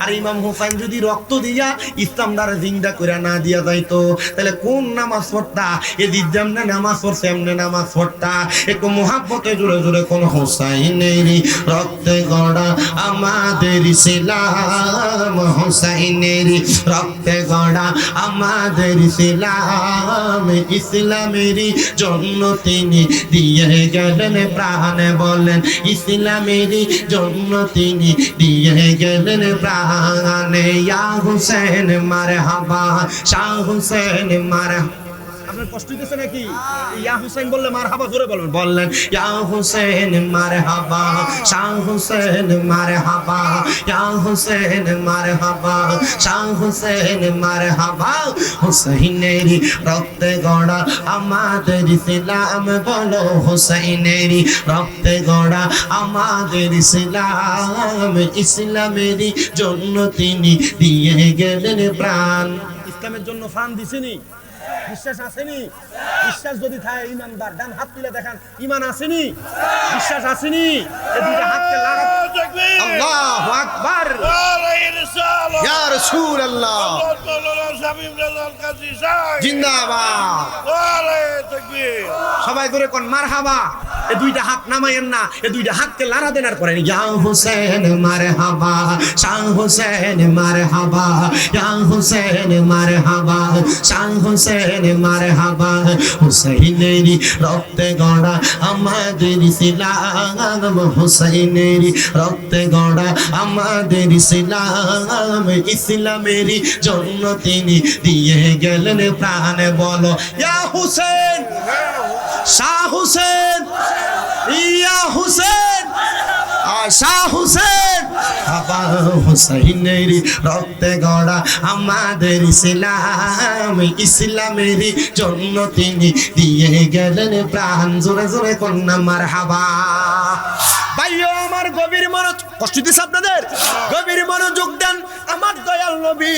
আর ইমাম হুসাইন যদি রক্ত দিয়া ইসলামদারে জিন্দা করে না দিয়া যাইতো তাহলে কোন নামাজ পড়তা? এদিক যেমনে নামাজ পড়ছে এমনি নামাজ পড়তা। একটু মোহাব্বতে জোরে জোরে কোন হুসাইনেরই রক্তে গড়া আমাদের ইসলাম, হুসাইনেরই রক্তে গড়া আমাদের ইসলাম, ইসলামেরই জন্য তিনি দিয়ে গেলেন প্রাণ, বলেন ইসলামেরই জন্য তিনি দিয়ে গেলেন প্রাণ। ইয়া হুসেন মারহাবা, শাহ হুসেন মারহাবা। আপনার কষ্ট দিতেছে নাকি? ইয়া হুসাইন বললে মারহাবা জোরে বলবেন। বললেন ইয়া হুসেন মারহাবা, শাহ হুসেন মারহাবা, ইয়া হুসেন মারহাবা, শাহ হুসেন মারহাবা। হুসাইনেরই রক্তে গড়া আমাদের ইসলাম, বলো হুসাইনেরই রক্তে গড়া আমাদের ইসলাম। ইসলামেরই জন্য তিনি দিয়ে গেলেন প্রাণ। ইসলামের জন্য প্রাণ দিছেনি। বিশ্বাস আসেনি? বিশ্বাস যদি থাকে ইমানদার ডান হাত তুলে দেখান, ইমান আসেনি? বিশ্বাস আসেনি? এই দুইটা হাতকে লাগাতে আল্লাহু আকবার, ইয়া রাসূলুল্লাহ, জিন্দাবাদ। সবাই করে কোন মারহাবা। এই দুইটা হাত নামায়েন না, এই দুইটা হাতকে লাড়া দেন আর করেন ইয়া হুসেন মারহাবা, শাহ হুসেন মারহাবা, ইয়া হুসেন মারহাবা, শাহ হুসেন মারহাবা। হুসাইনেরই রক্তে গড়া আমাদের ইসলাম, হুসাইনেরই রক্তে গড়া আমাদের ইসলাম। ইসলামেরই জন্য তিনি দিয়ে গেলেন প্রাণ, বলো ইয়া হুসেন, শাহ হুসেন, ইয়া হুসেন, শাহ হুসেন। আবার হুসাইনেরই রক্তে গড়া আমাদের ইসলাম, ইসলামেরই জন্য তিনি দিয়ে গেলেন প্রাণ। জোরে জোরে কন্যা মারহাবা। ভাইও আমার গভীর মনোযোগ, কষ্ট দিচ্ছে আপনাদের, গভীর মনোযোগ দেন। আমার দয়াল নবী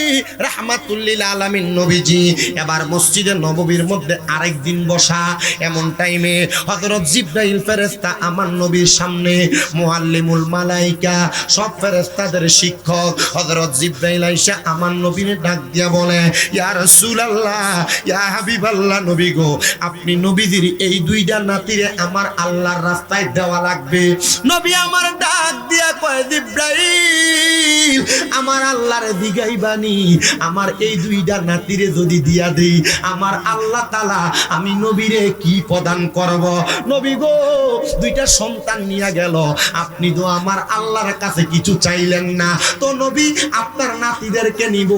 রাহমাতুল লিল আলামিন নবীজি এবার মসজিদে নববীর মধ্যে আরেকদিন বসা। এমন টাইমে হযরত জিবরাইল ফেরেশতা আমার নবীর সামনে, মুআল্লিমুল মালাইকা সব ফেরেশতাদের শিক্ষক হযরত জিবরাইল আইসা আমার নবীর ডাক দিয়া বলে ইয়া রাসূলুল্লাহ, ইয়া হাবিবাল্লাহ, নবী গো, আপনি নবীজির এই দুইটা নাতিরে আমার আল্লাহর রাস্তায় দেওয়া লাগবে। নবী আমার ডাক দিয়া কয় জিবরাইল, আমার আল্লাহর দিগাইবানি, আমার এই দুইটা নাতিরে যদি দিয়া দেই আমার আল্লাহ তাআলা আমি নবীরে কি প্রদান করব? নবী গো, দুইটা সন্তান নিয়ে গেল, আপনি তো আমার আল্লাহর কাছে কিছু চাইলেন না, তো নবী আপনার নাতিদেরকে নিব,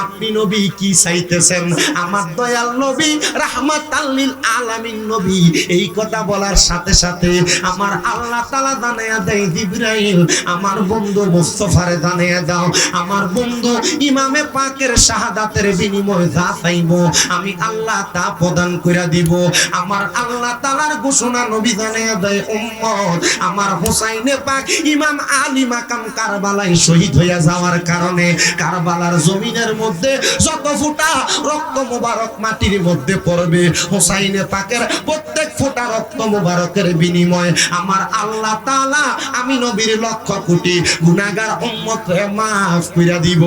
আপনি নবী কি চাইতেছেন? আমার দয়াল নবী রাহমাতাল লিল আলামিন নবী এই কথা বলার সাথে সাথে আমার আল্লাহ তাআলা জানায়া দেয় জিবরাইল, আমার বন্ধু মুস্তাফারে জানায়া দাও, আমার বন্ধু ইমামে পাকের শাহাদাতের বিনিময়ে যা চাইব আমি আল্লাহ তা প্রদান কইরা দিব। আমার আল্লাহ তাআলার ঘোষণা নবী জানায়া দেয় উম্মত, আমার হুসাইনে পাক ইমাম আলী মাকাম কারবালায় শহীদ হইয়া যাওয়ার কারণে কারবালার জমিনের মধ্যে যত ফোঁটা রক্ত মোবারক মাটির মধ্যে পড়বে, হুসাইনে পাকের প্রত্যেক ফোঁটা রক্ত মোবারকের বিনিময়ে আমার আল্লাহ তাআলা আমি নবীর লক্ষ কোটি গুনাহগার উম্মতকে মাফ কইরা দিব।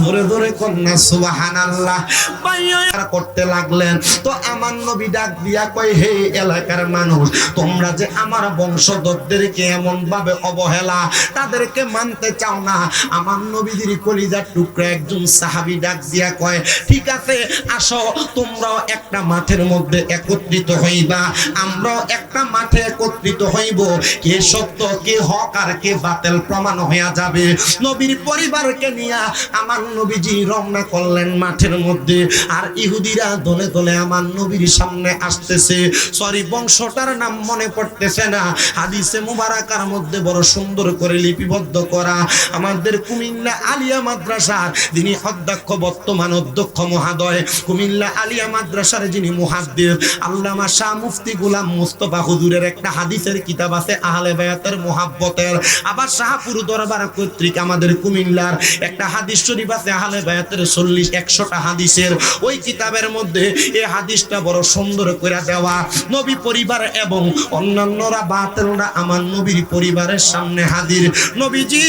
ধরে ধরে কন্যা সুবহানাল্লাহ বাইয়া করতে লাগলেন। তো আমার নবী ডাক দিয়া কয়, হে এলাকার মানুষ, তোমরা যে আমার বংশধরদেরকে এমন ভাবে অবহেলা, তাদেরকে মানতে চাও না। আমার নবীর কলিজার টুকরা একজন সাহাবী ডাক দিয়া কয়, ঠিক আছে, আসো তোমরাও একটা মাঠের মধ্যে একত্রিত হইবা, আমরাও একটা মাঠে একত্রিত হইব, কে সত্য কে হক আর কে বাতিল প্রমাণ হয়ে যাবে। নবীর পরিবারকে নিয়ে আমার নবীজি রওনা করলেন মাঠের মধ্যে, আর ইহুদিরা দলে দলে আমার নবীর সামনে আসতেছে। সরি, বংশটার নাম মনে পড়তেছে না, হাদিসে মুবারাকার মধ্যে বড় সুন্দর করে লিপিবদ্ধ করা। আমাদের কুমিল্লা আলিয়া মাদ্রাসার যিনি অধ্যক্ষ, বর্তমান অধ্যক্ষ মহোদয়, কুমিল্লা আলিয়া মাদ্রাসার যিনি মুহাদ্দিস আল্লামা শাহ মুফতি গোলাম মুস্তাফা হুজুরের একটা হাদিসের কিতাব আছে আহলে বায়াতের মুহাব্বতের। আবার শাহপুর দরবার কর্তৃক আমাদের কুমিল্লার একটা হাদিস শরীফ আছে আহলে বায়াতের 40-100টা হাদিসের। ওই কিতাবের মধ্যে এই হাদিসটা বড় সুন্দর করে দেওয়া। নবী পরিবার এবং অন্যান্যরা বাতিলরা আমার নবীর পরিবারের সামনে হাজির। নবীজি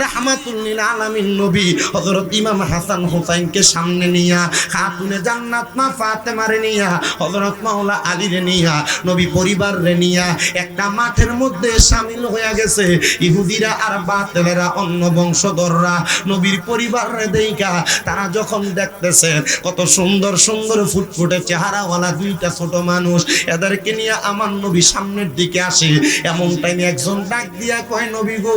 রাহমাতুল লিল আলামিন নবী হযরত ইমাম হাসান হুসাইনকে সামনে নিয়া, খাতুনে জান্নাত মা ফাতেমারে নিয়া, হযরত মাওলা আলীরে নিয়া, নবী পরিবারে নিয়া একটা মাঠের মধ্যে শামিল হয়ে গেছে। ইহুদিরা আর বাতিলেরা এজন্য বংশধররা নবীর পরিবারে দেইকা তারা যখন দেখতেছেন কত সুন্দর সুন্দর ফুটফুটে চেহারাওয়ালা দুইটা ছোট মানুষ, এদেরকে নিয়ে আমার নবী সামনের দিকে আসে। এমন টাইমে একজন ডাক দিয়া কয়, নবী গো,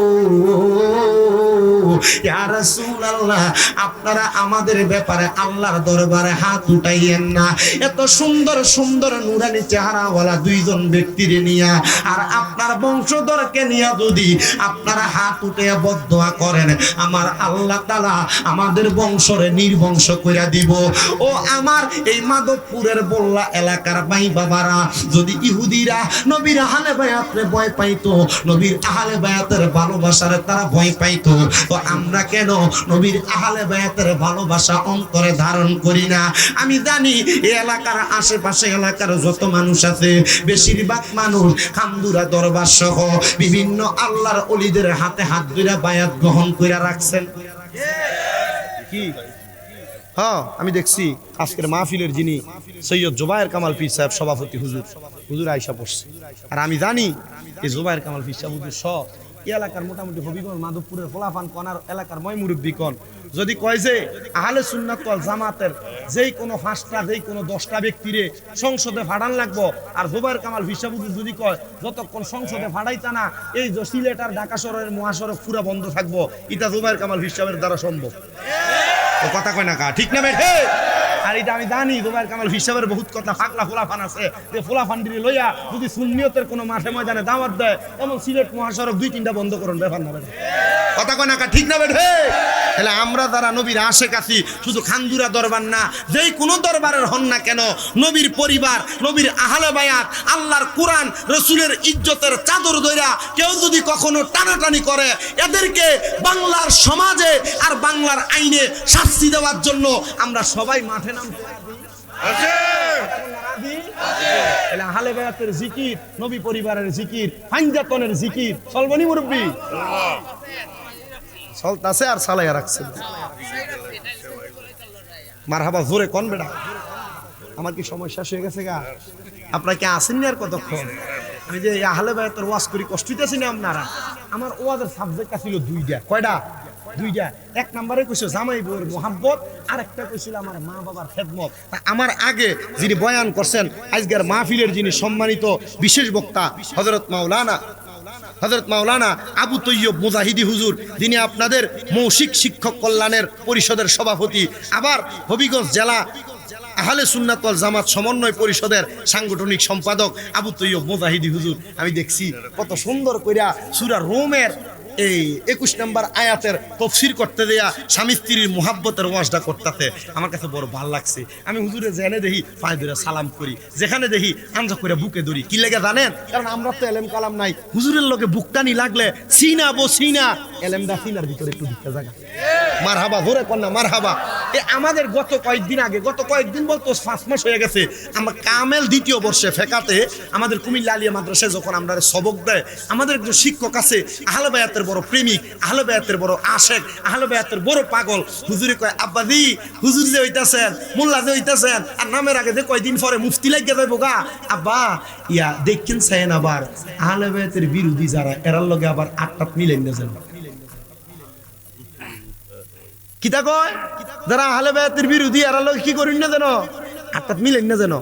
ইয়া রাসূলুল্লাহ, আপনারা আমাদের ব্যাপারে আল্লাহর দরবারে হাত উঠাইয়েন না। এত সুন্দর সুন্দর নুরানি চেহারাওয়ালা দুইজন ব্যক্তির নিয়া আর আপনার বংশধরকে নিয়া যদি আপনারা হাত উঠে বদদোয়া করেন, আমার আল্লাহ তাআলা আমাদের বংশরে নির্বংশ কইরা দিব। ও আমার এই মাধবপুরের বল্লা এলাকার ভাই বাবারা, যদি ইহুদিরা নবীর আহলে বায়াতে ভয় পাইতো, নবীর আহলে বায়াতের ভালোবাসারে তারা ভয় পাইতো, তো আমরা কেন নবীর আহলে বায়াতের ভালোবাসা অন্তরে ধারণ করি না? আমি জানি এই এলাকার আশেপাশে এলাকার যত মানুষ আছে, বেশিরভাগ মানুষ খামদুরা দরবার সহ বিভিন্ন আল্লাহর ওলিদের হাতে হাত ধরে বায়াত গ্রহণ করে রাখছেন। কি হ্যাঁ, আমি দেখছি আজকের মাহফিলের যিনি সৈয়দ জুবায়ের কামাল পীর সাহেব সভাপতি, হুজুর আয়েশা পড়ছে। আর আমি জানি এই জুবায়ের কামাল পীর সাহেব হুজুর সহ এলাকার মোটামুটি হবিগঞ্জ মাধবপুরের ফোলাফান কনার এলাকার ময় মুরব্বী কন যদি কয় যে আহলে সুন্নাত ওয়াল জামাতের যেই কোনো 5টা যেই কোনো 10টা ব্যক্তিরে সংসদে ফাড়ান লাগবো, আর জুবায়ের কামাল পীর সাহেব হুজুর যদি কয় যতক্ষণ সংসদে ফাড়াইতা না এই যে সিলেট আর ঢাকা শহরের মহাসড়ক পুরা বন্ধ থাকবো, এটা জুবায়ের কামাল পীর সাহেবের দ্বারা সম্ভব। ও কথা কয় না কা, ঠিক না বেঠে? আর এটা আমি জানি জুবায়ের কামাল হিসাবের বহুত কথা ফাকলা ফোলাফান আছে, যে ফোলাফানডিরে লইয়া যদি সুন্নিয়তের কোনো মাঠে ময়দানে দাওয়াত দেয়, এমন সিলেট মহাসড়ক 2-3টা বন্ধ করুন, ব্যাপার না বেঠে? কথা কয় না কা, ঠিক না বেঠে? তাহলে আমরা যারা নবীর আশেক আছি, শুধু খানদুরা দরবার না, যেই কোনো দরবারের হন না কেন, নবীর পরিবার, নবীর আহলে বায়াত, আল্লাহর কোরআন রসুলের ইজ্জতের চাদর ধইরা কেউ যদি কখনো টানাটানি করে, এদেরকে বাংলার সমাজে আর বাংলার আইনে শাস্তি দেওয়ার জন্য আমরা সবাই মাঠে নামতে আহলে বায়াতের জিকির, নবী পরিবারের জিকির, ফাইনজাতনের জিকির চলবনি মুরব্বী? চলতাছে আর চালাইয়া রাখছে। মারহাবা, জোরে কোন বেটা? আমার কি সময় শেষ হয়ে গেছে গা? আপনারা কি আসেননি আর কতক্ষণ? আমি যে আহলে বায়াতের ওয়াজ করি, কষ্ট হইতেছি না আপনারা? আমার ওয়াজের সাবজেক্ট ছিল 2টা। কয়টা? 2টা। 1 নম্বরে কইছো জামাই বউয়ের মোহাব্বত, আর একটা কইছিল আমার মা বাবার খেদমত। আমার আগে যিনি বয়ান করছেন আজকের মাহফিলের যিনি সম্মানিত বিশেষ বক্তা হযরত মাওলানা আবু তৈয়ব মুজাহিদি হুজুর, যিনি আপনাদের মৌখিক শিক্ষক কল্যাণের পরিষদের সভাপতি, আবার হবিগঞ্জ জেলা আহলে সুন্নাত ওয়াল জামাত সমন্বয় পরিষদের সাংগঠনিক সম্পাদক আবু তৈয়ব মুজাহিদি হুজুর। আমি দেখছি কত সুন্দর কইরা সূরা রোমের এই 21 নম্বর আয়াতের তাফসীর করতে দেয়া স্বামী স্ত্রীর মুহাব্বতের ওয়াজটা করতেছে, আমার কাছে বড় ভালো লাগছে। আমি হুজুরে জেনে দেখি পায়ে ধরে সালাম করি, যেখানে দেখি আঞ্জা করে বুকে ধরি। কি লেগে জানেন? কারণ আমরা তো এলেম কালাম নাই, হুজুরের লগে বুকটানি লাগলে সিনা বসিনা এলেমটা সিনার ভিতরে একটু ঢুকতে জায়গা। মারহাবা, ধরে কন্যা মারহাবা। আমাদের গত কয়েকদিন বলতো 5 মাস হয়ে গেছে, আমরা কামেল 2য় বর্ষে ফেকাতে আমাদের কুমিল্লা আলিয়া মাদ্রাসায় যখন আমরা সবক দেয়, আমাদের একজন শিক্ষক আছে আহলে বায়াতের বড় প্রেমিক, আহলে বায়াতের বড় আশেক, আহলে বায়াতের বড় পাগল। হুজুরে কয়, আব্বাজি হুজুর যে হইতাছেন, মোল্লা যে হইতাছেন, আর নামের আগে যে কয়দিন পরে মুফতি লাগিয়ে যাইব গা, আব্বা ইয়া দেখেন চাইন আবার আহলে বায়াতের বিরোধী যারা এরার লগে আবার 8টা মিলেন না যান। কিতা কয়? যারা আহলে বায়াতের বিরোধী এরার লগে কি করেন না জানো? 8টা মিলেন না জানো?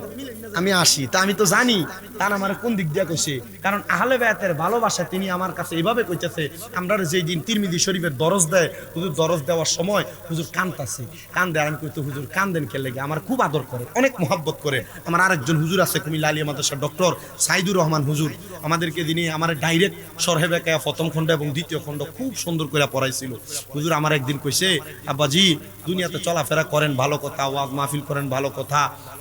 আমি আসি তা আমি তো জানি তার আমার কোন দিক দিয়া কইছে, কারণ আহলে বায়াতের ভালোবাসা তিনি আমার কাছে এইভাবে কইতেছে। আমরা যেই দিন তিরমিজি শরীফের দরজ দেয়, হুজুর দরজ দেওয়ার সময় হুজুর কাঁদতাছে, কান্দে। আর আমি কইতো হুজুর কান্দেন কে লেগে? আমার খুব আদর করে, অনেক মহব্বত করে। আমার আরেকজন হুজুর আছে কুমিল্লা আলিয়া মাদ্রাসার ডক্টর সাইদুর রহমান হুজুর, আমাদেরকে যিনি আমার ডাইরেক্ট সরহে বেকায়া প্রথম খণ্ড এবং 2য় খণ্ড খুব সুন্দর করে পড়াইছিল। হুজুর আমার একদিন কইছে, আব্বাজি দুনিয়াতে চলাফেরা করেন ভালো কথা, ওয়াজ মাহফিল করেন ভালো কথা,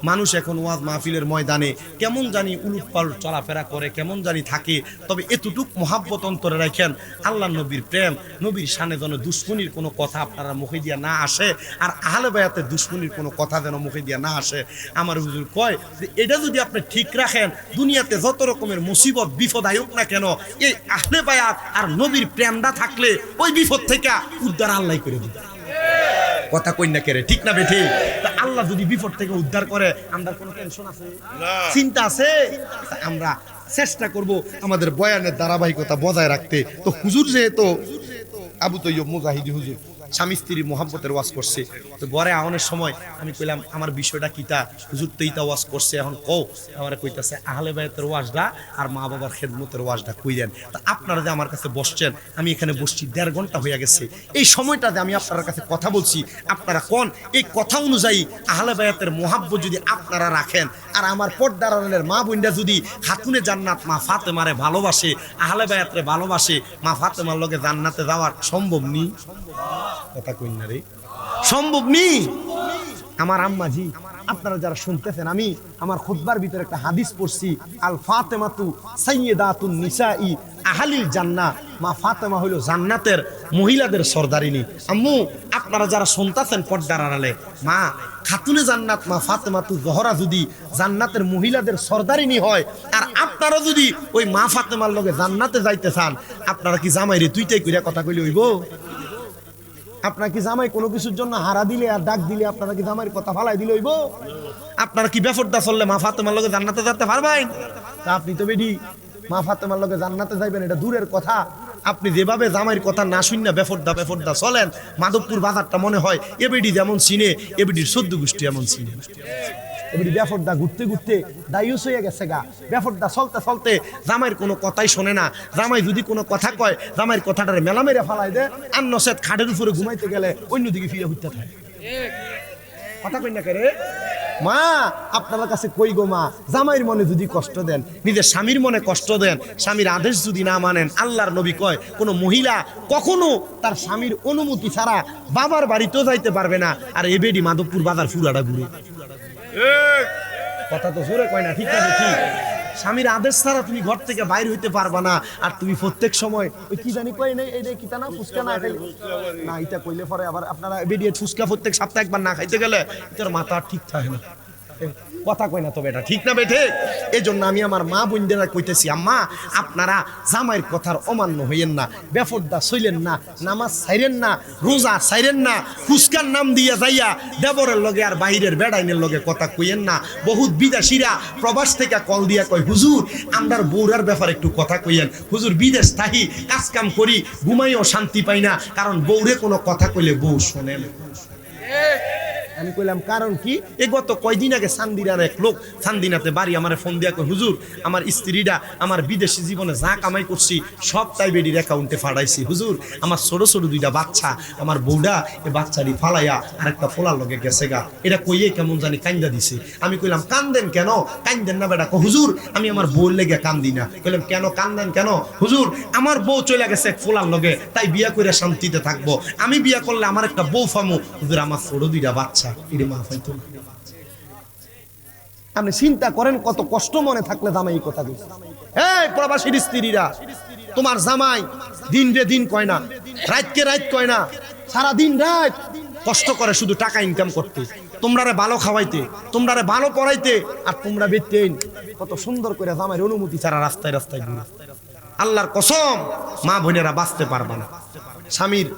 মানুষ এখন ওয়াজ মাহফিলের ময়দানে কেমন জানি উলুটপালট চলাফেরা করে, কেমন জানি থাকে, তবে এতটুক মহাব্বত অন্তরে রাখেন, আল্লাহ নবীর প্রেম, নবীর শানে যেন দুশ্মনির কোনো কথা আপনারা মুখে দিয়া না আসে, আর আহলে বায়াতের দুশ্মনির কোনো কথা যেন মুখে দিয়া না আসে। আমার হুজুর কয় যে এটা যদি আপনি ঠিক রাখেন, দুনিয়াতে যত রকমের মুসিবত বিপদ আয়োগ না কেন, এই আহলে বায়াত আর নবীর প্রেমটা থাকলে ওই বিপদ থেকে উদ্ধার আল্লাহ করে দিবে। কথা কই না কেরে, ঠিক না বেঠি? তা আল্লাহ যদি বিপদ থেকে উদ্ধার করে, আমরা কোনো টেনশন আছে? চিন্তা আছে? আমরা চেষ্টা করব আমাদের বয়ানের ধারাবাহিকতা বজায় রাখতে। তো হুজুর যেহেতু আবু তৈয়ব মুজাহিদি হুজুর স্বামী স্ত্রীর মোহাব্বতের ওয়াজ করছে। তো ঘরে আওয়ানোর সময় আমি কইলাম আমার বিষয়টা কিতা, হুজুর তো ইতা ওয়াজ করছে, এখন কও। আমার কইতাছে আহলে বায়াতের ওয়াজটা আর মা বাবার খেদমতের ওয়াজটা কইলেন। তা আপনারা যে আমার কাছে বসছেন, আমি এখানে বসছি 1.5 ঘন্টা হয়ে গেছে। এই সময়টাতে আমি আপনার কাছে কথা বলছি, আপনারা কোন এই কথা অনুযায়ী আহলে বায়াতের মোহাব্বত যদি আপনারা রাখেন, আর আমার পর্দার আড়ালের মা বোনরা যদি খাতুনে জান্নাত মা ফাতেমারে ভালোবাসে, আহলে বায়াতরে ভালোবাসে, মা ফাতেমার লগে জান্নাতে যাওয়ার সম্ভব নি? কথা কই না রে, সম্ভব নি। আমার আম্মাজি, আপনারা যারা শুনতেছেন, আমি আমার খুতবার ভিতরে একটা হাদিস পড়ছি, আল ফাতেমাতু সাইয়্যিদাতুন নিসাই আহলিল জান্নাহ। মা ফাতেমা হইল জান্নাতের মহিলাদের সরদারিনী। আম্মু, আপনারা যারা শুনতেছেন পর্দার আড়ালে, মা খাতুনে জান্নাত মা ফাতেমাতু জহরা যদি জান্নাতের মহিলাদের সরদারিনী হয়, আর আপনারা যদি ওই মা ফাতেমার লগে জান্নাতে যাইতে চান, আপনারা কি জামাইরে তুইটাই কইরা কথা কইলে হইব? আপনারা কি জামাই কোনো কিছুর জন্য হারা দিলে আর ডাক দিলে আপনারা কি জামাইয়ের কথা ফালাই দিলে হইব? আপনারা কি বেফরদা চললে মা ফাতেমার লগে জান্নাতে যেতে পারবেন? তা আপনি তো বেডি মা ফাতেমার লগে জান্নাতে যাইবেন, এটা দূরের কথা। আপনি যেভাবে জামাইয়ের কথা না শুননা বেফরদা চলেন, মাধবপুর বাজারটা মনে হয় এবেডি যেমন চিনে, এবেডির 14 গোষ্ঠী এমন চিনে। এবারে বেফরদা ঘুরতে ঘুরতে দায়ুস হয়ে গেছে গা। বেফরদা চলতে চলতে জামাইয়ের কোনো কথাই শোনে না। জামাই যদি কোনো কথা কয়, জামাইয়ের কথাটারে মেলা মেরে ফালাই দেয়, আর নসেদ খাটের উপরে ঘুমাইতে গেলে অন্যদিকে ফিরে উঠতে থাকে। কথা কই না করে মা, আপনার কাছে কই গো মা, জামাইয়ের মনে যদি কষ্ট দেন, নিজের স্বামীর মনে কষ্ট দেন, স্বামীর আদেশ যদি না মানেন, আল্লাহর নবী কয় কোনো মহিলা কখনো তার স্বামীর অনুমতি ছাড়া বাবার বাড়িতেও যাইতে পারবে না। আর এবেডি মাধবপুর বাজার ফুরাটা ঘুরে। কথা তো জোরে কয় না, ঠিক না? ঠিক, স্বামীর আদেশ ছাড়া তুমি ঘর থেকে বাইরে হইতে পারবা না। আর তুমি প্রত্যেক সময় ওই কি জানি কয় নাই, এই কিতা না ফুচকা না খাইলে না, এটা কইলে পরে আবার আপনারা বেরিয়ে ফুচকা প্রত্যেক সপ্তাহে একবার না খাইতে গেলে তোর মাথা ঠিক থাকে না। কথা কয় না তো বেটা, ঠিক না বেঠে? এই জন্য আমি আমার মা বোনদেরা কইতেছি, আম্মা আপনারা জামাইয়ের কথার অমান্য হইয়েন না, বেফরদা চইলেন না, নামাজ ছাইরেন না, রোজা ছাইরেন না, ফুসকার নাম দিয়া যাইয়া দেবরের লগে আর বাহিরের বেড়াইনের লগে কথা কইয়েন না। বহুত বিদেশিরা প্রবাস থেকে কল দিয়া কয়, হুজুর আমরার বউরার ব্যাপারে একটু কথা কইয়েন। হুজুর বিদেশ থাকি, কাজ কাম করি, ঘুমাইও শান্তি পাই না, কারণ বউরে কোনো কথা কইলে বউ শোনে না। আমি কইলাম কারণ কি? এ গত কয়দিন আগে সান্দিনার এক লোক সান্দিনাতে বাড়ি আমারে ফোন দিয়া কই, হুজুর আমার স্ত্রীরা আমার বিদেশি জীবনে যা কামাই করছি সব তাই বেডির অ্যাকাউন্টে ফাড়াইছি। হুজুর আমার ছোট ছোট 2টা বাচ্চা, আমার বউডা এ বাচ্চারি ফালাইয়া আরেকটা ফোলার লগে গেছে গা। এটা কইয়ে কেমন জানি কান্দা দিছে। আমি কইলাম কান্দেন কেন? কান্দেন না বেটা। হুজুর আমি আমার বউর লেগে কান্দি না। কইলাম কেন কান্দেন কেন? হুজুর আমার বউ চলে গেছে এক ফোলার লগে, তাই বিয়া করে শান্তিতে থাকবো। আমি বিয়া করলে আমার একটা বউ ফামু। হুজুর আমার ছোট 2টা বাচ্চা, এটা মা পাইতো না। আপনি চিন্তা করেন কত কষ্ট মনে থাকলে জামাই এই কথা দিচ্ছে। এই প্রবাসীর স্ত্রীরা, তোমার জামাই দিন রে দিন কয় না, রাতকে রাত কয় না, সারা দিন রাত কষ্ট করে শুধু টাকা ইনকাম করতে, তোমরারে ভালো খাওয়াইতে, তোমরারে ভালো পড়াইতে, আর তোমরা বেতেন কত সুন্দর করে জামাইয়ের অনুমতি ছাড়া রাস্তায় রাস্তায় ঘুরে। আল্লাহর কসম মা বোনেরা বাঁচতে পারবে না। স্বামীর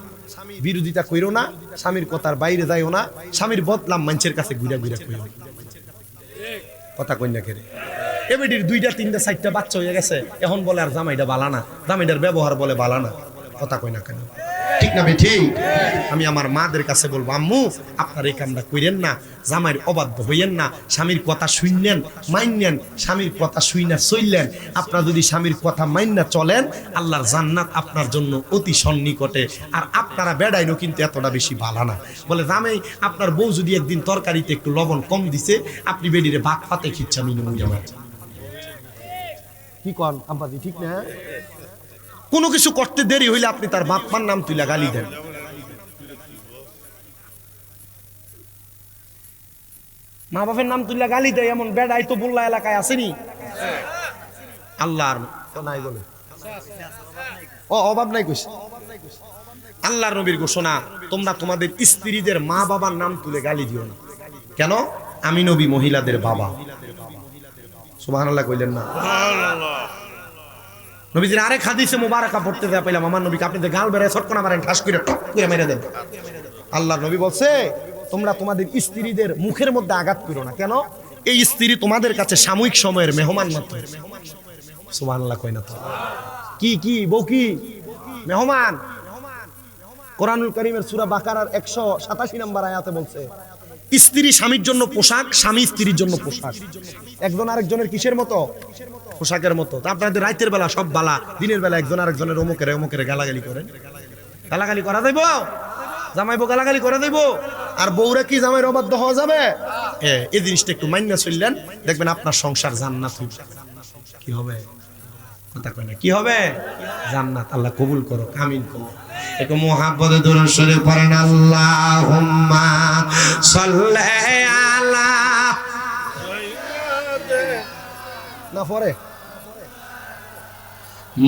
বিরোধিতা কইরো না, স্বামীর কথার বাইরে যাইও না, স্বামীর বদলাম মানুষের কাছে ঘুরা ঘুরা কইরো। কথা কই না কেরে? এবেডির 2টা 3টা 4টা বাচ্চা হয়ে গেছে, এখন বলে আর জামাইটা বালা না, জামাইটার ব্যবহার বলে বালা না। কথা কই না কেন? ঠিক না বে ঠিক? আমি আমার মাদের কাছে বলবো, আম্মু আপনার এই কামটা কইরেন না, জামাইয়ের অবাধ্য হইয়েন না, স্বামীর কথা শুনলেন মাইনেন, স্বামীর কথা শুইনা চললেন। আপনারা যদি স্বামীর কথা মাইনা চলেন, আল্লাহর জান্নাত আপনার জন্য অতি সন্নিকটে। আর আপনারা বেড়াইনও কিন্তু এতটা বেশি ভালো না। বলে জামাই আপনার বউ যদি একদিন তরকারিতে একটু লবণ কম দিছে, আপনি বেডিরে ভাত পাতে খিচ্ছা মিনু জামাই। কি কন আব্বাজি, ঠিক না? কোনো কিছু করতে দেরি হইলে আপনি তার বাপ মার নাম তুইলা গালি দেন। মা বাপের নাম তুইলা গালি দেয় এমন বেড়াই তো বললা এলাকায় আসেনি? আল্লাহর নাই বলে ও অভাব নাই কইছে। আল্লাহর নবীর ঘোষণা, তোমরা তোমাদের স্ত্রীদের মা বাবার নাম তুলে গালি দিও না। কেন? আমি নবী মহিলাদের বাবা। সুবহানাল্লাহ কইলেন না? নবীজির আরেক হাদিসে মুবারাকা পড়তে দেয়া পেলাম, আমার নবীকে আপনি গাল বেড়ায় ছটকনা মারেন, ঠাস করে টক করে মেরে দেন। আল্লাহর নবী বলছে, তোমরা তোমাদের স্ত্রীদের মুখের মধ্যে আঘাত করো না। কেন? এই স্ত্রী তোমাদের কাছে সাময়িক সময়ের মেহমান মাত্র। সুবহানাল্লাহ কই না তো? কি কি বউ কি মেহমান? কোরআনুল কারীমের সূরা বাকারার 187 নম্বর আয়াতে বলছে স্ত্রী স্বামীর জন্য পোশাক, স্বামী স্ত্রীর জন্য পোশাক। একজন আরেকজনের কিসের মতো? পোশাকের মতো। তা আপনাদের রাতের বেলা সব বালা, দিনের বেলা একজন আরেকজনের অমুকের গালাগালি করেন। গালাগালি করা দেব, জামাইবো গালাগালি করে দেব, আর বউরা কি জামাইয়ের অবাধ্য হওয়া যাবে? এই জিনিসটা একটু মাইন্না চললেন, দেখবেন আপনার সংসার জান্নাত কি হবে। কথা কয় না, কি হবে? জান্নাত। আল্লাহ কবুল করো, আমিন করো। একটু মুহাব্বতে দরুদ শরীফ পড়েন, আল্লাহুম্মা সাল্লি আলা না পড়ে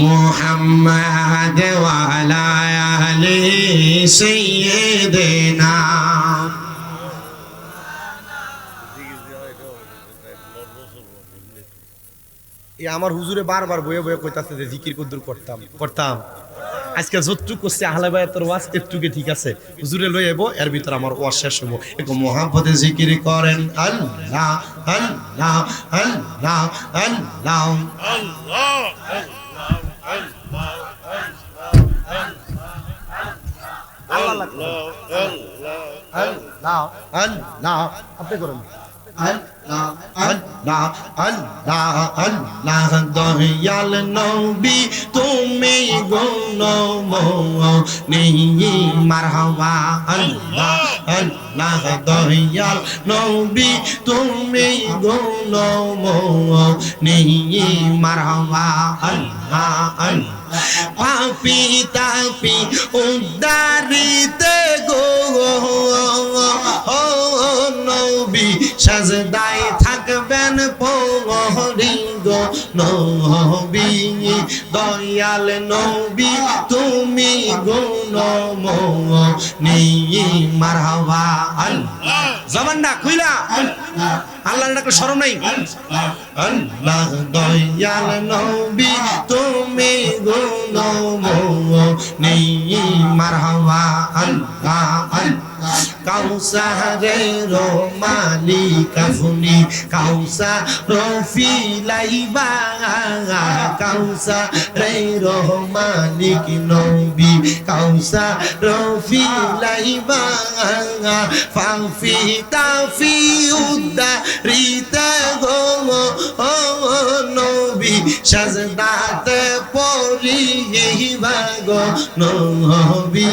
মুহাম্মাদ ওয়া আলা আলি সাইয়্যিদিনা। এই আমার হুজুরে বারবার বয়ে বয়ে কইতাছে যে জিকির কদ্দুর করতাম। আজকে যতটুকু করছে আহলে বায়াতের ওয়াজ একটুকে ঠিক আছে, হুজুরে লই আইবো, এর ভিতর আমার ওয়াজ শেষ হবো। একটু মুহাব্বতে জিকির করেন, আল্লাহ আল্লাহ আল্লাহ আল্লাহ আল্লাহ আল্লাহ আপনি করেন। আল্লাহ আল্লাহ আল্লাহ আল্লাহ দয়াল নবী তুমি গুণময়ী মারহাবা। আল্লাহ আল্লাহ দয়াল নবী তুমি গুণময়ী মারহাবা। আল্লাহ আল্লাহ পাপি তাপি উদ্ধারিতে গো নবী সাজদায় থাকবেন পড়ি গো নবী দয়াল নবী তুমি গুণময়ী মারহাবা। আল্লাহ জবানটা খুইলা আল্লাহর ডাকে শরম নাই। আল্লাহ দয়াল নবী তুমি গুণময়ী মারহাবা। আল্লাহ আল্লাহ কাউসারের মালিক আপনি, কাউসার ফিলাইবা কাউসারের মালিক নবী, কাউসার ফিলাইবা ফাফি তাফি উদ্দারিতে গো নবী সাজদাতে পড়িবা গো নবী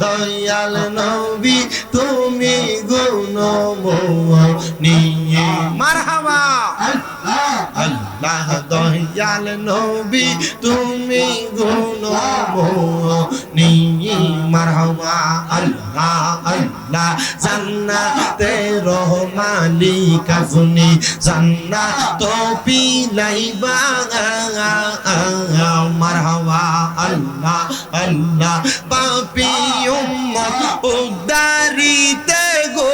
দয়াল নবী তুমি গুণময়ী মারহাবা। আল্লাহ দয়াল নবী তুমি গুণময়ী মারহাবা। আল্লাহ আল্লাহ জান্নাতের মালিক আপনি, জান্নাত পিলাইবা মারহাবা। আল্লাহ আল্লাহ পাপী উম্মত উদ্ধারিতে গো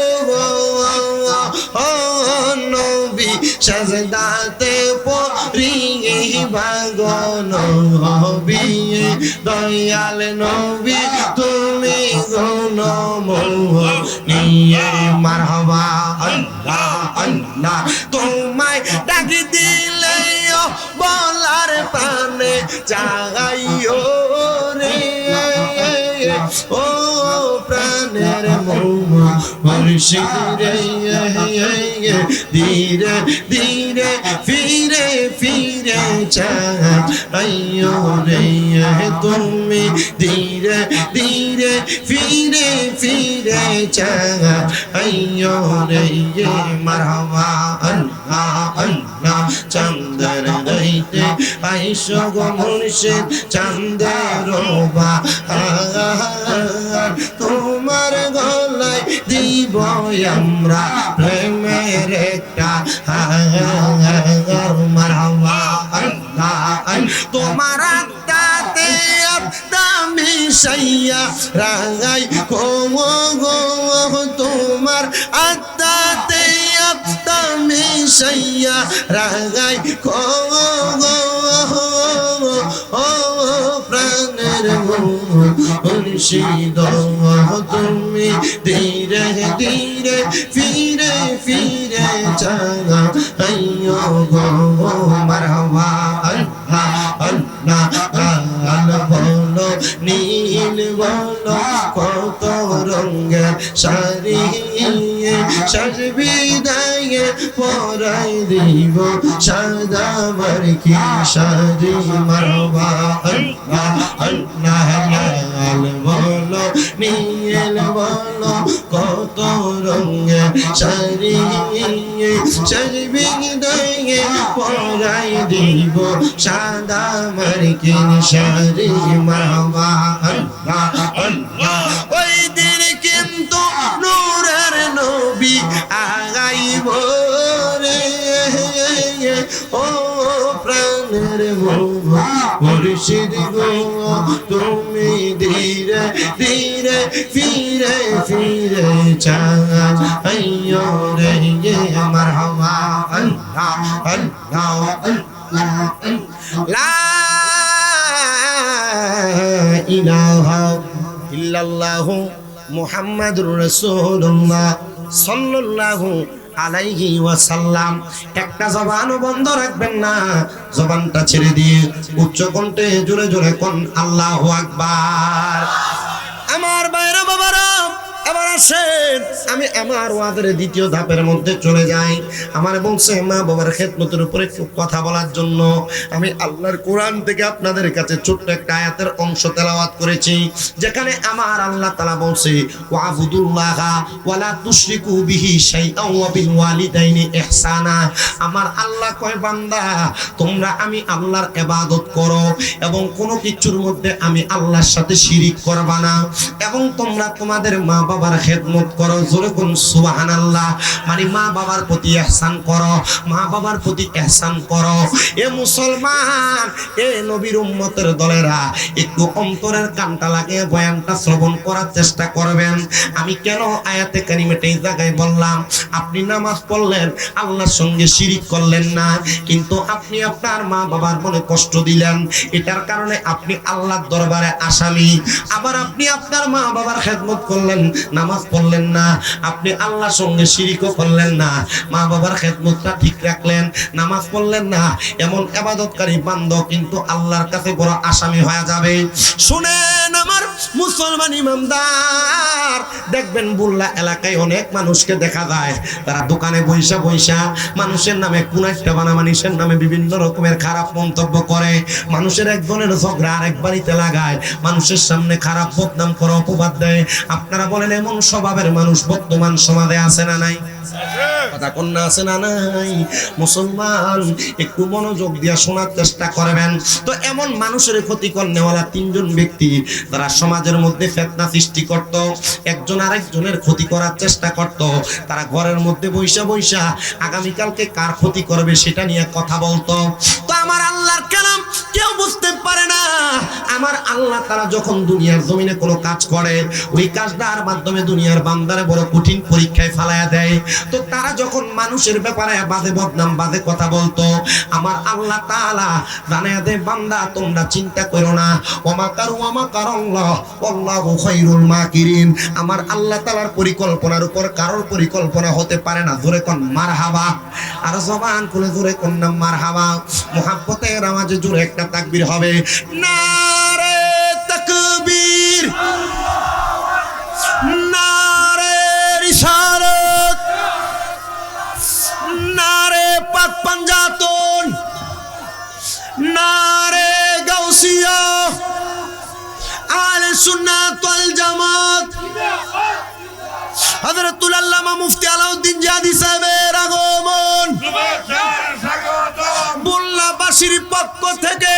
নবী সাজদাতে পড়িবা গো নবী দয়াল নবী তুমি গুণময়ী মারহাবা। আল্লাহ আল্লাহ তোমায় ডাক দিলে বলার প্রাণে চাইও রে ও প্রাণের মুর্শিদ রে ধীরে ধীরে ফিরে ফিরে চাইও রে তুমি ধীরে ধীরে ফিরে ফিরে চাইও রে মারহাবা। আল্লাহ আল্লাহ চন্দ্র রাইতে আইসো গো মুর্শিদ চাঁদের তোমার গলায় দিব আমরা প্রেমের একটা মারহাবা। আল্লাহ তোমার আত্মাতে আত্মা মিশাইয়া রাগাই গো তোমার আত্মাতে আত্মা মিশাইয়া রাগাই গো প্রাণের মুর্শিদ তুমি ধীরে ধীরে ফিরে ফিরে চাইও গো মারহাবা। আল্লাহ আল্লাহ বলো নীল বলো কত রঙের শাড়ি সাজবি দায়ে পরাই দিব সাদা মার্কি শাড়ি মারবা আল্লাহ আল্লাহ লাল বলো নীল বলো কত রঙের শাড়ি সাজবি দায়ে পরাই দিব সাদা মার্কি শাড়ি মারবা আল্লাহ আল্লাহ ওই দিন কিন্তু নূরের নবী আগাইব রে ও প্রাণের মুর্শিদ গো তুমি ধীরে ধীরে ফিরে ফিরে চাইও রে মারহাবা আল্লাহ আল্লাহ লা ইলাহা ইল্লাল্লাহু মুহাম্মাদুর রাসূলুল্লাহ সাল্লাল্লাহু আলাইহি ওয়াসাল্লাম। একটা জবানও বন্ধ রাখবেন না, জবানটা ছেড়ে দিয়ে উচ্চ কণ্ঠে জোরে জোরে কোন আল্লাহু আকবার। আমার বাইরে বাবারা এবার আসেন, আমি আমার ওয়াজের দ্বিতীয় ধাপের মধ্যে চলে যাই। আমার বলছে মা বাবার খেদমতের উপরে একটু কথা বলার জন্য আমি আল্লাহর কোরআন থেকে আপনাদের কাছে ছোট্ট একটা আয়াতের অংশ তেলাওয়াত করেছি, যেখানে আমার আল্লাহ তাআলা বলছে ওয়াবুদুল্লাহা ওয়ালা তুশরিকু বিহি শাইআন ওয়া বিল ওয়ালিদাইনি ইহসানা। আমার আল্লাহ কয় বান্দা তোমরা আমি আল্লাহর ইবাদত করো এবং কোনো কিছুর মধ্যে আমি আল্লাহর সাথে শিরিক করবা না, এবং তোমরা তোমাদের মা বাবার খেদমত করো। জোরে কোন সুবহানাল্লাহ। মানে মা বাবার প্রতি ইহসান করো, মা বাবার প্রতি ইহসান করো। এ মুসলমান, এ নবীর উম্মতের দলেরা একটু অন্তরের কানটা লাগিয়ে বয়ানটা শ্রবণ করার চেষ্টা করবেন। আমি কেন আয়াতে কারিমাটা এই জায়গায় বললাম, আপনি নামাজ পড়লেন, আল্লাহর সঙ্গে শিরিক করলেন না, কিন্তু আপনি আপনার মা বাবার মনে কষ্ট দিলেন, এটার কারণে আপনি আল্লাহর দরবারে আসামি। আবার আপনি আপনার মা বাবার খেদমত করলেন, নামাজ পড়লেন না, আপনি আল্লাহর সঙ্গে শিরিকও করলেন না, মা বাবার খেদমতটা ঠিক রাখলেন, নামাজ পড়লেন না, এমন ইবাদতকারী বান্দা কিন্তু আল্লাহর কাছে বড় আসামি হয়ে যাবে। শুনেন আমার মুসলমান ইমানদার, দেখবেন বুল্লা এলাকায় অনেক মানুষকে দেখা যায় তারা দোকানে বইসা বইসা মানুষের নামে কুনাইটা বানা, মানুষের নামে বিভিন্ন রকমের খারাপ মন্তব্য করে, মানুষের একজনের ঝগড়া আরেক বাড়িতে লাগায়, মানুষের সামনে খারাপ বদনাম করে অপবাদ দেয়। আপনারা বলেন এমন স্বভাবের মানুষ বর্তমান সমাজে আছে না নাই? কথা কন্যা আছে না নাই? মুসলমান একটু মনোযোগ দিয়ে শোনার চেষ্টা করবেন তো। এমন মানুষের ক্ষতি করনেওয়ালা তিনজন ব্যক্তি তারা সমাজের মধ্যে ফিতনা সৃষ্টি করত, একজন আরেকজনের ক্ষতি করার চেষ্টা করত। তারা ঘরের মধ্যে বইসা বইসা আগামীকালকে কার ক্ষতি করবে সেটা নিয়ে কথা বলতো। তো আমার আল্লাহর কালাম কেউ বুঝতে পারে না। আমার আল্লাহ তারা যখন দুনিয়ার জমিনে কোনো কাজ করে, ওই কাজটার মাধ্যমে দুনিয়ার বান্দারে বড় কঠিন পরীক্ষায় ফালায়া দেয়। তো তারা যখন মানুষের ব্যাপারে বাজে বদনাম বাজে কথা বলতো, আমার আল্লাহ তাআলা জানায়া দেয় বান্দা তোমরা চিন্তা করো না, ওমা কারাল্লাহ আল্লাহু খায়রুল মাকিরিন। আমার আল্লাহ তাআলার পরিকল্পনার উপর কারোর পরিকল্পনা হতে পারে না। জোরে কোন মারহাবা, আর জবান খুলে জোরে কোন না মারহাবা। মুহাব্বতের আওয়াজে জোরে একটা তাকবীর হবে, নারে তাকবীর, নারে রিসালাত, নারে পাক পাঞ্জাতন, নারে গাউসিয়া, আহলে সুন্নাত ওয়াল জামাত, হযরতুল আল্লামা মুফতি আলাউদ্দিন জিহাদি সাহেবের আগমন। বুল্লাবাসীর পক্ষ থেকে